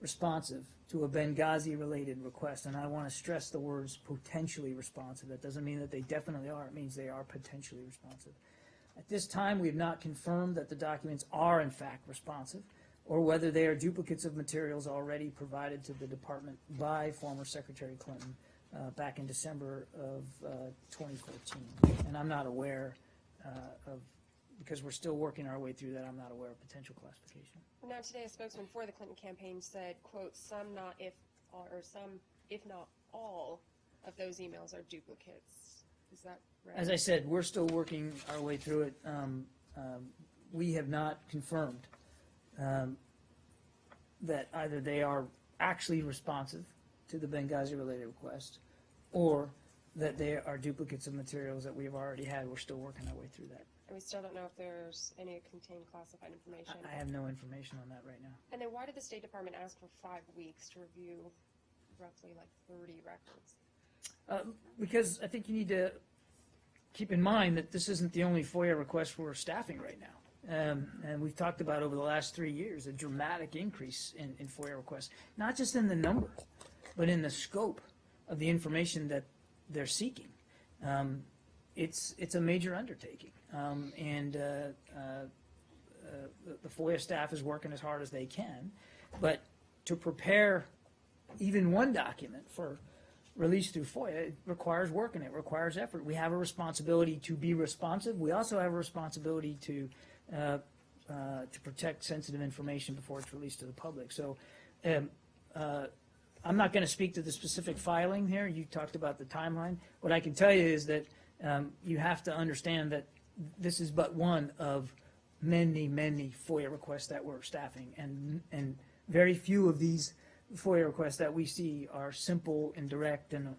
responsive to a Benghazi-related request, and I want to stress the words potentially responsive. That doesn't mean that they definitely are. It means they are potentially responsive. At this time, we have not confirmed that the documents are, in fact, responsive, or whether they are duplicates of materials already provided to the Department by former Secretary Clinton back in December of 2014. And I'm not aware of, because we're still working our way through that, I'm not aware of potential classification. Now, today, a spokesman for the Clinton campaign said, quote, some, if not all, of those emails are duplicates. Is that right? As I said, we're still working our way through it. We have not confirmed that either they are actually responsive to the Benghazi-related request, or that they are duplicates of materials that we've already had. We're still working our way through that. And we still don't know if there's any contained classified information. I have no information on that right now. And then why did the State Department ask for 5 weeks to review roughly like 30 records? Because I think you need to keep in mind that this isn't the only FOIA request we're staffing right now. And we've talked about over the last 3 years a dramatic increase in FOIA requests, not just in the number, but in the scope of the information that they're seeking. It's a major undertaking, and the FOIA staff is working as hard as they can, but to prepare even one document for release through FOIA, it requires work and it requires effort. We have a responsibility to be responsive. We also have a responsibility to protect sensitive information before it's released to the public. So I'm not going to speak to the specific filing here. You talked about the timeline. What I can tell you is that you have to understand that this is but one of many, many FOIA requests that we're staffing, and very few of these FOIA requests that we see are simple and direct and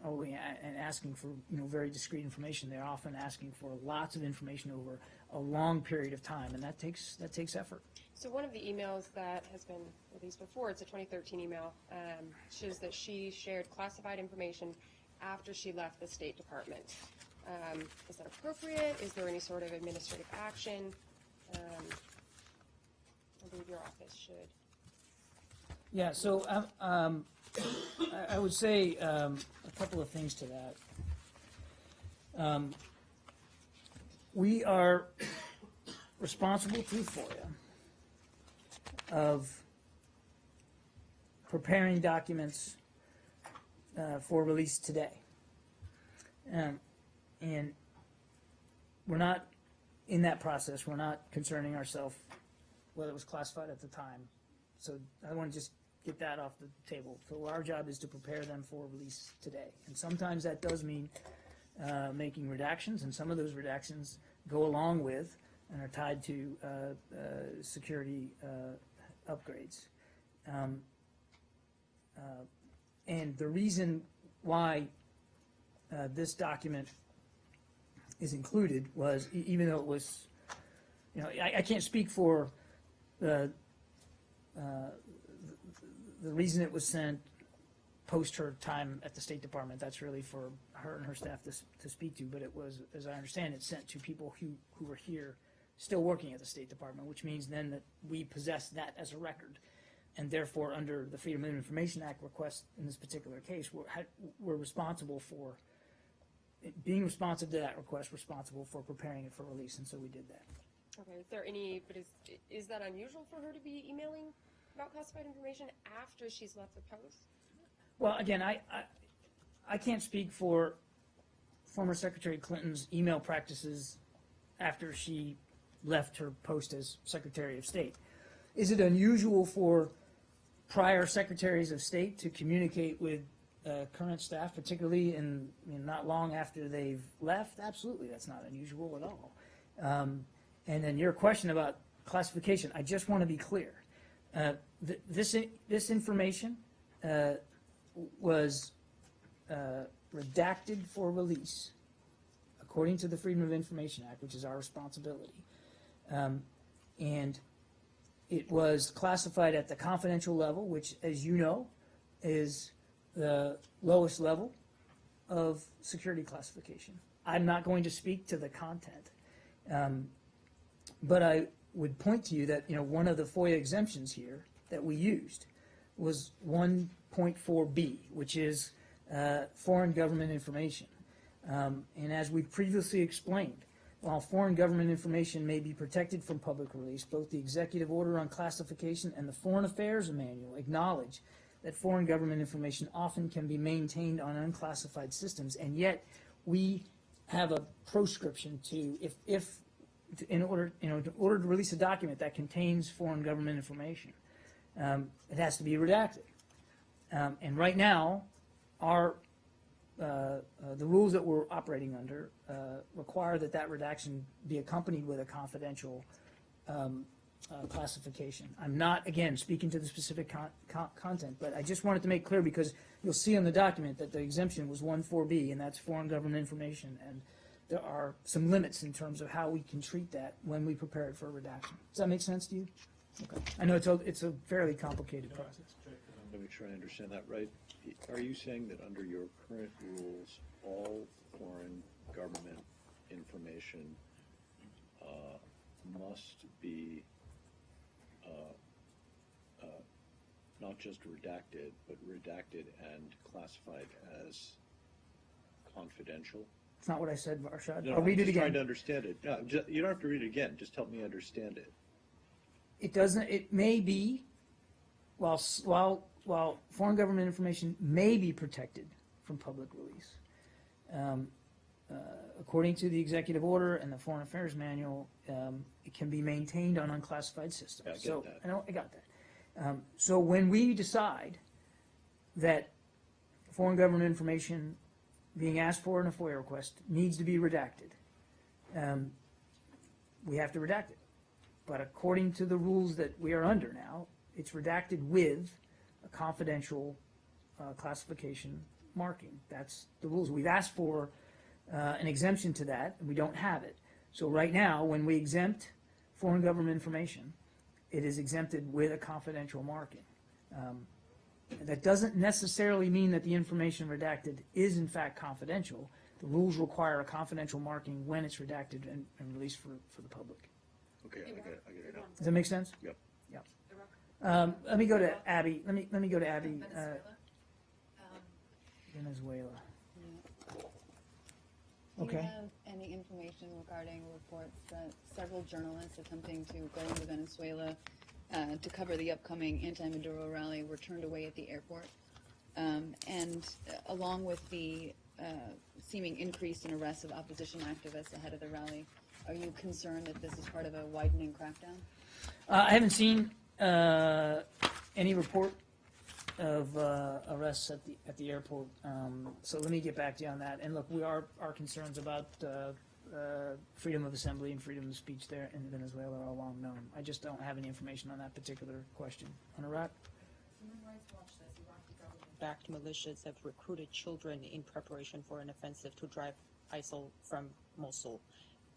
asking for very discrete information. They're often asking for lots of information over a long period of time, and that takes effort. So one of the emails that has been released before, it's a 2013 email, shows that she shared classified information after she left the State Department. Is that appropriate? Is there any sort of administrative action? I believe your office should. Yeah, so I would say a couple of things to that. We are responsible through FOIA of preparing documents for release today. And we're not in that process. We're not concerning ourselves whether it was classified at the time. So I want to just get that off the table. So our job is to prepare them for release today. And sometimes that does mean making redactions, and some of those redactions go along with and are tied to security upgrades. And the reason why this document is included was, even though it was, I can't speak for the reason it was sent post her time at the State Department. That's really for her and her staff to speak to, but it was, as I understand it, sent to people who were here still working at the State Department, which means then that we possess that as a record. And therefore, under the Freedom of Information Act request in this particular case, we're responsible for being responsive to that request, responsible for preparing it for release, and so we did that. Okay, is there any, but is that unusual for her to be emailing about classified information after she's left the post? Well, again, I can't speak for former Secretary Clinton's email practices after she left her post as Secretary of State. Is it unusual for prior Secretaries of State to communicate with current staff, particularly in not long after they've left? Absolutely, that's not unusual at all. And then your question about classification, I just want to be clear. This information was redacted for release according to the Freedom of Information Act, which is our responsibility. And it was classified at the confidential level, which, as you know, is the lowest level of security classification. I'm not going to speak to the content, but I would point to you that one of the FOIA exemptions here that we used was 1.4b, which is foreign government information. And as we previously explained, while foreign government information may be protected from public release, both the Executive Order on Classification and the Foreign Affairs Manual acknowledge that foreign government information often can be maintained on unclassified systems, and yet we have a proscription to, in order to release a document that contains foreign government information, it has to be redacted. And right now, the rules that we're operating under require that redaction be accompanied with a confidential classification. I'm not, again, speaking to the specific content, but I just wanted to make clear because you'll see on the document that the exemption was 1.4b, and that's foreign government information, and there are some limits in terms of how we can treat that when we prepare it for redaction. Does that make sense to you? Okay. I know it's a fairly complicated process. Let me try and understand that right. Are you saying that under your current rules, all foreign government information must be not just redacted, but redacted and classified as confidential? It's not what I said, Arshad. No, I'll read I'm it just again. trying to understand it. No, you don't have to read it again. Just help me understand it. It doesn't. It may be, while foreign government information may be protected from public release, according to the executive order and the Foreign Affairs Manual, it can be maintained on unclassified systems. Yeah, I get so that. I got that. So when we decide that foreign government information being asked for in a FOIA request needs to be redacted, we have to redact it. But according to the rules that we are under now, it's redacted with a confidential classification marking. That's the rules. We've asked for an exemption to that, and we don't have it. So right now, when we exempt foreign government information, it is exempted with a confidential marking. That doesn't necessarily mean that the information redacted is in fact confidential. The rules require a confidential marking when it's redacted and released for the public. Okay, I get it now. Does that make sense? Yep. Yeah. Let me go to Abby. Let me go to Abby. Venezuela. Do Okay. you have any information regarding reports that several journalists attempting to go into Venezuela to cover the upcoming anti-Maduro rally were turned away at the airport? And along with the seeming increase in arrests of opposition activists ahead of the rally, are you concerned that this is part of a widening crackdown? I haven't seen any report of arrests at the airport. So let me get back to you on that. And look, our concerns about freedom of assembly and freedom of speech there in Venezuela are long known. I just don't have any information on that particular question. On Iraq? Human Rights Watch says Iraqi government-backed militias have recruited children in preparation for an offensive to drive ISIL from Mosul.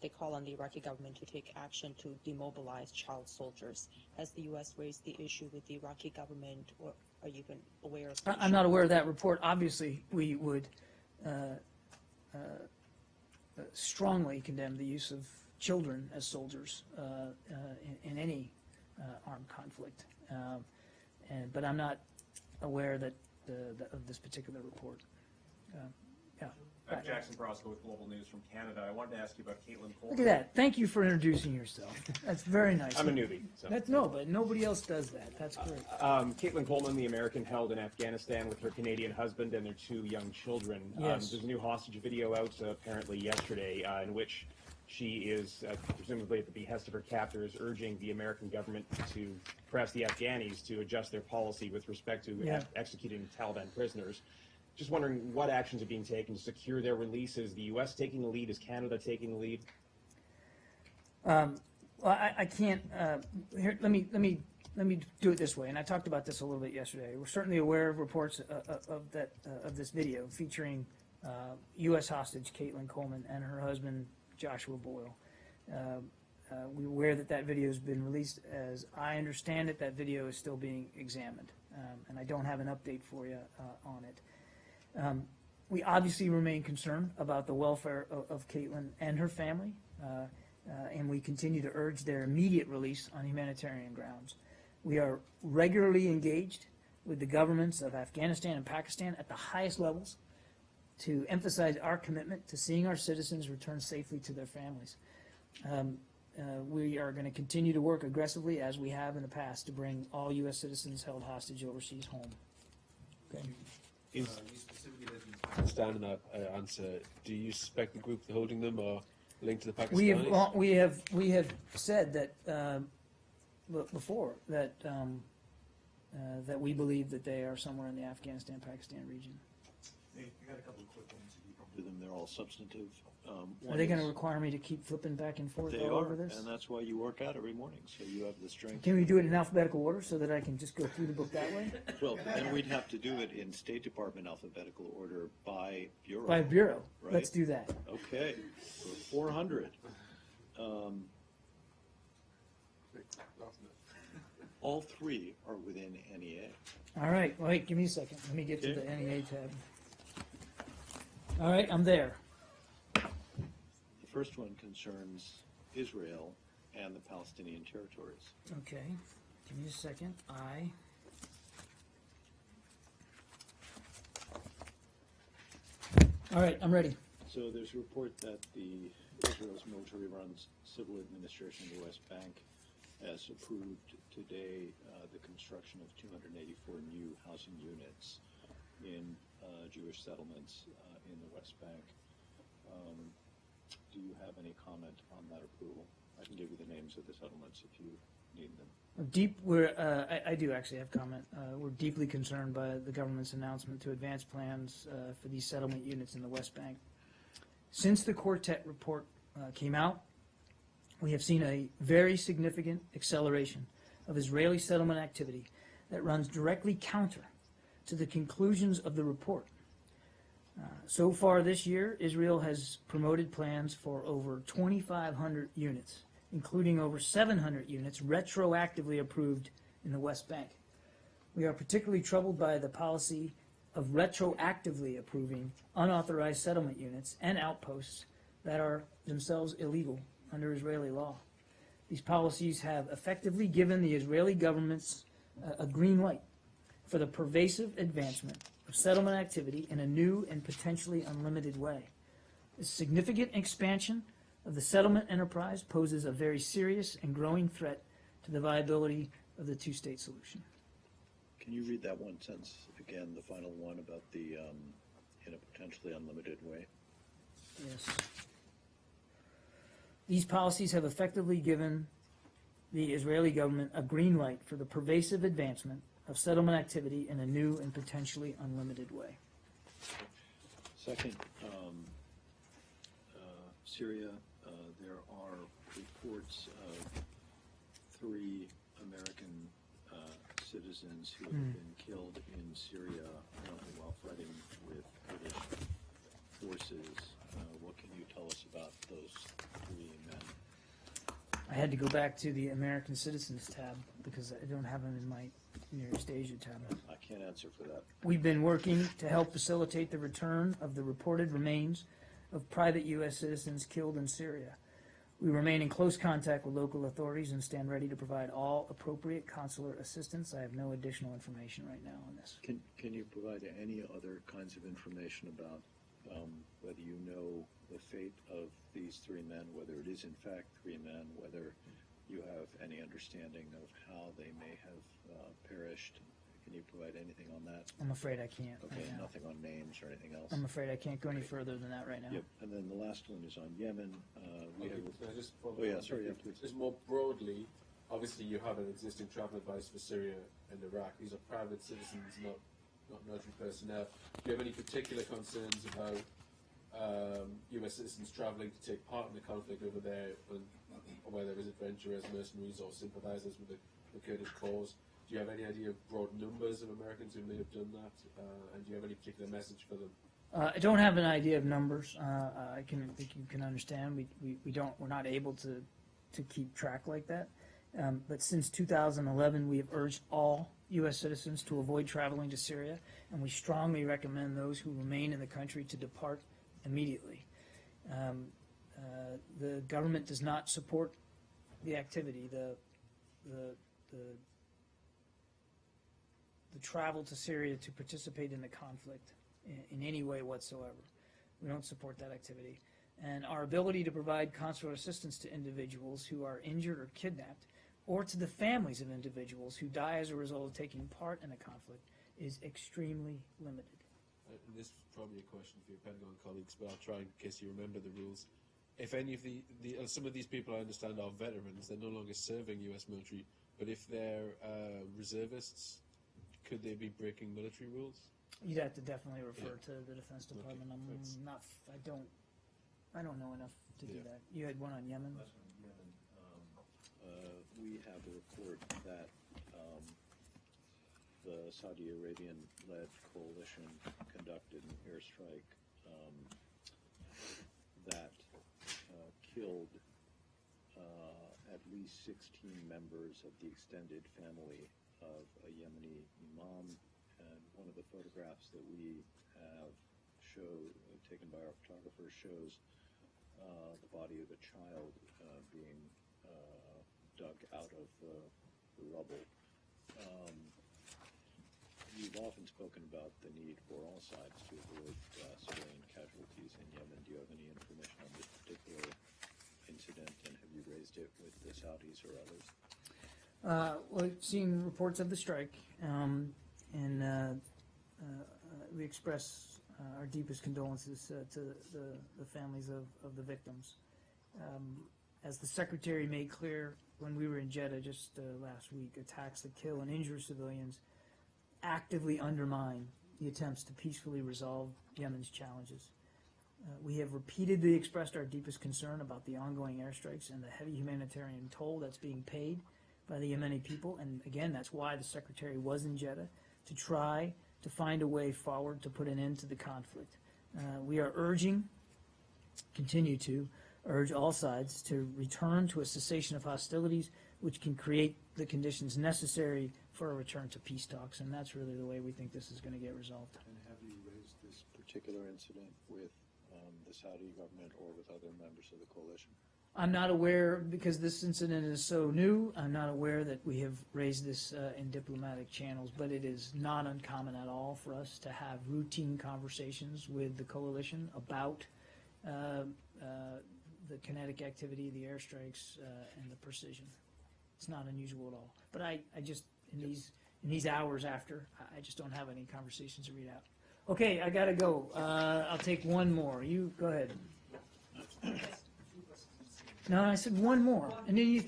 They call on the Iraqi government to take action to demobilize child soldiers. Has the U.S. raised the issue with the Iraqi government, or are you even aware of the I'm not aware of that report. Obviously, we would strongly condemn the use of children as soldiers in any armed conflict. But I'm not aware that of this particular report. Yeah. I'm Jackson Brosco with Global News from Canada. I wanted to ask you about Caitlin Coleman. Look at that. Thank you for introducing yourself. That's very nice. I'm a newbie. So. No, but nobody else does that. That's great. Caitlin Coleman, the American held in Afghanistan with her Canadian husband and their 2 young children. Yes. There's a new hostage video out apparently yesterday in which she is, presumably at the behest of her captors, urging the American government to press the Afghanis to adjust their policy with respect to executing Taliban prisoners. Just wondering what actions are being taken to secure their release. Is the U.S. taking the lead? Is Canada taking the lead? Well, I can't. Here, let me do it this way. And I talked about this a little bit yesterday. We're certainly aware of reports of this video featuring U.S. hostage Caitlin Coleman and her husband Joshua Boyle. We're aware that video has been released. As I understand it, that video is still being examined, and I don't have an update for you on it. We obviously remain concerned about the welfare of Caitlin and her family, and we continue to urge their immediate release on humanitarian grounds. We are regularly engaged with the governments of Afghanistan and Pakistan at the highest levels to emphasize our commitment to seeing our citizens return safely to their families. We are going to continue to work aggressively, as we have in the past, to bring all U.S. citizens held hostage overseas home. Okay. You specifically stand in that answer. Do you suspect the group holding them are linked to the Pakistanis? We have said that before that that we believe that they are somewhere in the Afghanistan-Pakistan region. Hey, I got a couple of quick ones. If you can Do them, they're all substantive. Are One they going to is- require me to keep flipping back and forth They all are, over this? and that's why you work out every morning, so you have the strength. Can we do it in alphabetical order so that I can just go through the book that way? Well, then we'd have to do it in State Department alphabetical order by bureau. By bureau. Right? Let's do that. Okay, for 400. All three are within NEA. All right, wait, give me a second. Let me get to Okay. the NEA tab. All right, I'm there. The first one concerns Israel and the Palestinian territories. Okay, give me a second. All right, I'm ready. So there's a report that Israel's military runs civil administration in the West Bank has approved today the construction of 284 new housing units in Jewish settlements in the West Bank. Do you have any comment on that approval? I can give you the names of the settlements if you need them. I do actually have comment. We're deeply concerned by the government's announcement to advance plans for these settlement units in the West Bank. Since the Quartet report came out, we have seen a very significant acceleration of Israeli settlement activity that runs directly counter to the conclusions of the report. So far this year, Israel has promoted plans for over 2,500 units, including over 700 units retroactively approved in the West Bank. We are particularly troubled by the policy of retroactively approving unauthorized settlement units and outposts that are themselves illegal under Israeli law. These policies have effectively given the Israeli governments a green light for the pervasive advancement of settlement activity in a new and potentially unlimited way. This significant expansion of the settlement enterprise poses a very serious and growing threat to the viability of the two-state solution. Can you read that one sentence again, the final one about the in a potentially unlimited way? Yes. These policies have effectively given the Israeli government a green light for the pervasive advancement of settlement activity in a new and potentially unlimited way. Second, Syria, there are reports of 3 American citizens who have been killed in Syria, apparently while fighting with British forces. What can you tell us about those 3 men? I had to go back to the American Citizens tab because I don't have them in my Nearest Asia tab. I can't answer for that. We've been working to help facilitate the return of the reported remains of private U.S. citizens killed in Syria. We remain in close contact with local authorities and stand ready to provide all appropriate consular assistance. I have no additional information right now on this. Can you provide any other kinds of information about whether you know the fate of these 3 men, whether it is in fact 3 men, whether you have any understanding of how they may have perished? Can you provide anything on that? I'm afraid I can't. Okay, right now. nothing on names or anything else? I'm afraid I can't go any further than that right now. Yep, and then the last one is on Yemen. We Okay, have, can I just oh yeah, sorry, yeah, please. Just more broadly, obviously you have an existing travel advice for Syria and Iraq. These are private citizens, not military personnel. Do you have any particular concerns about U.S. citizens traveling to take part in the conflict over there, and whether is adventurers, mercenaries, or sympathizers with the Kurdish cause? Do you have any idea of broad numbers of Americans who may have done that? And do you have any particular message for them? I don't have an idea of numbers. I think you can understand. We're not able to keep track like that. But since 2011, we have urged all U.S. citizens to avoid traveling to Syria, and we strongly recommend those who remain in the country to depart immediately. The government does not support the activity, the travel to Syria to participate in the conflict in any way whatsoever. We don't support that activity. And our ability to provide consular assistance to individuals who are injured or kidnapped, or to the families of individuals who die as a result of taking part in a conflict, is extremely limited. And this is probably a question for your Pentagon colleagues, but I'll try in case you remember the rules. If any of some of these people I understand are veterans, they're no longer serving U.S. military, but if they're reservists, could they be breaking military rules? You'd have to definitely refer to the Defense Department. I don't know enough to do that. You had one on Yemen? We have a report that the Saudi Arabian-led coalition conducted an airstrike that killed at least 16 members of the extended family of a Yemeni imam. And one of the photographs that we have taken by our photographer shows the body of a child being dug out of the rubble. You've often spoken about the need for all sides to avoid civilian casualties in Yemen. Do you have any information on this particular incident, and have you raised it with the Saudis or others? Well, we've seen reports of the strike, and we express our deepest condolences to the families of the victims. As the Secretary made clear when we were in Jeddah just last week, attacks that kill and injure civilians actively undermine the attempts to peacefully resolve Yemen's challenges. We have repeatedly expressed our deepest concern about the ongoing airstrikes and the heavy humanitarian toll that's being paid by the Yemeni people. And again, that's why the Secretary was in Jeddah, to try to find a way forward to put an end to the conflict. We are continue to urge all sides to return to a cessation of hostilities, which can create the conditions necessary for a return to peace talks, and that's really the way we think this is going to get resolved. And have you raised this particular incident with the Saudi government or with other members of the coalition? I'm not aware, because this incident is so new, I'm not aware that we have raised this in diplomatic channels, but it is not uncommon at all for us to have routine conversations with the coalition about the kinetic activity, the airstrikes, and the precision. It's not unusual at all. But I just, in these hours after, I just don't have any conversations to read out. Okay, I gotta go. I'll take one more. You go ahead. No, I said one more, and then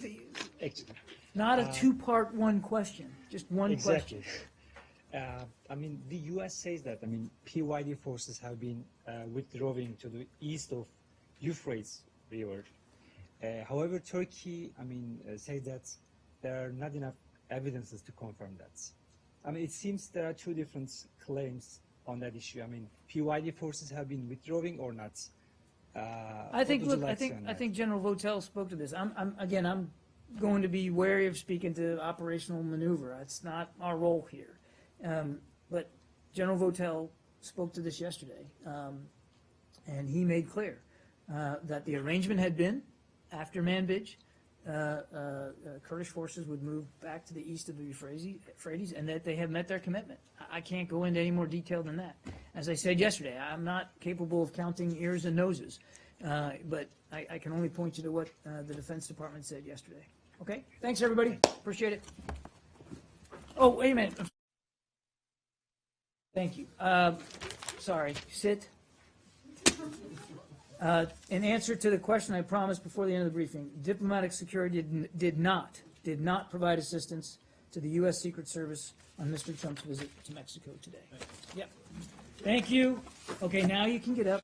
not a two-part one question, just one exactly. question. I mean, the U.S. says that, I mean, PYD forces have been withdrawing to the east of Euphrates River. However, Turkey, I mean, says that there are not enough evidences to confirm that. I mean, it seems there are two different claims on that issue. I mean, PYD forces have been withdrawing or not. I think General Votel spoke to this. I'm going to be wary of speaking to operational maneuver. That's not our role here. But General Votel spoke to this yesterday, and he made clear that the arrangement had been, after Manbij, Kurdish forces would move back to the east of the Euphrates, and that they have met their commitment. I can't go into any more detail than that. As I said yesterday, I'm not capable of counting ears and noses, but I can only point you to what the Defense Department said yesterday. Okay? Thanks, everybody. Appreciate it. Oh, wait a minute. Thank you. Sorry. Sit. In answer to the question I promised before the end of the briefing, diplomatic security did not provide assistance to the U.S. Secret Service on Mr. Trump's visit to Mexico today. Yep. Thank you. Okay, now you can get up.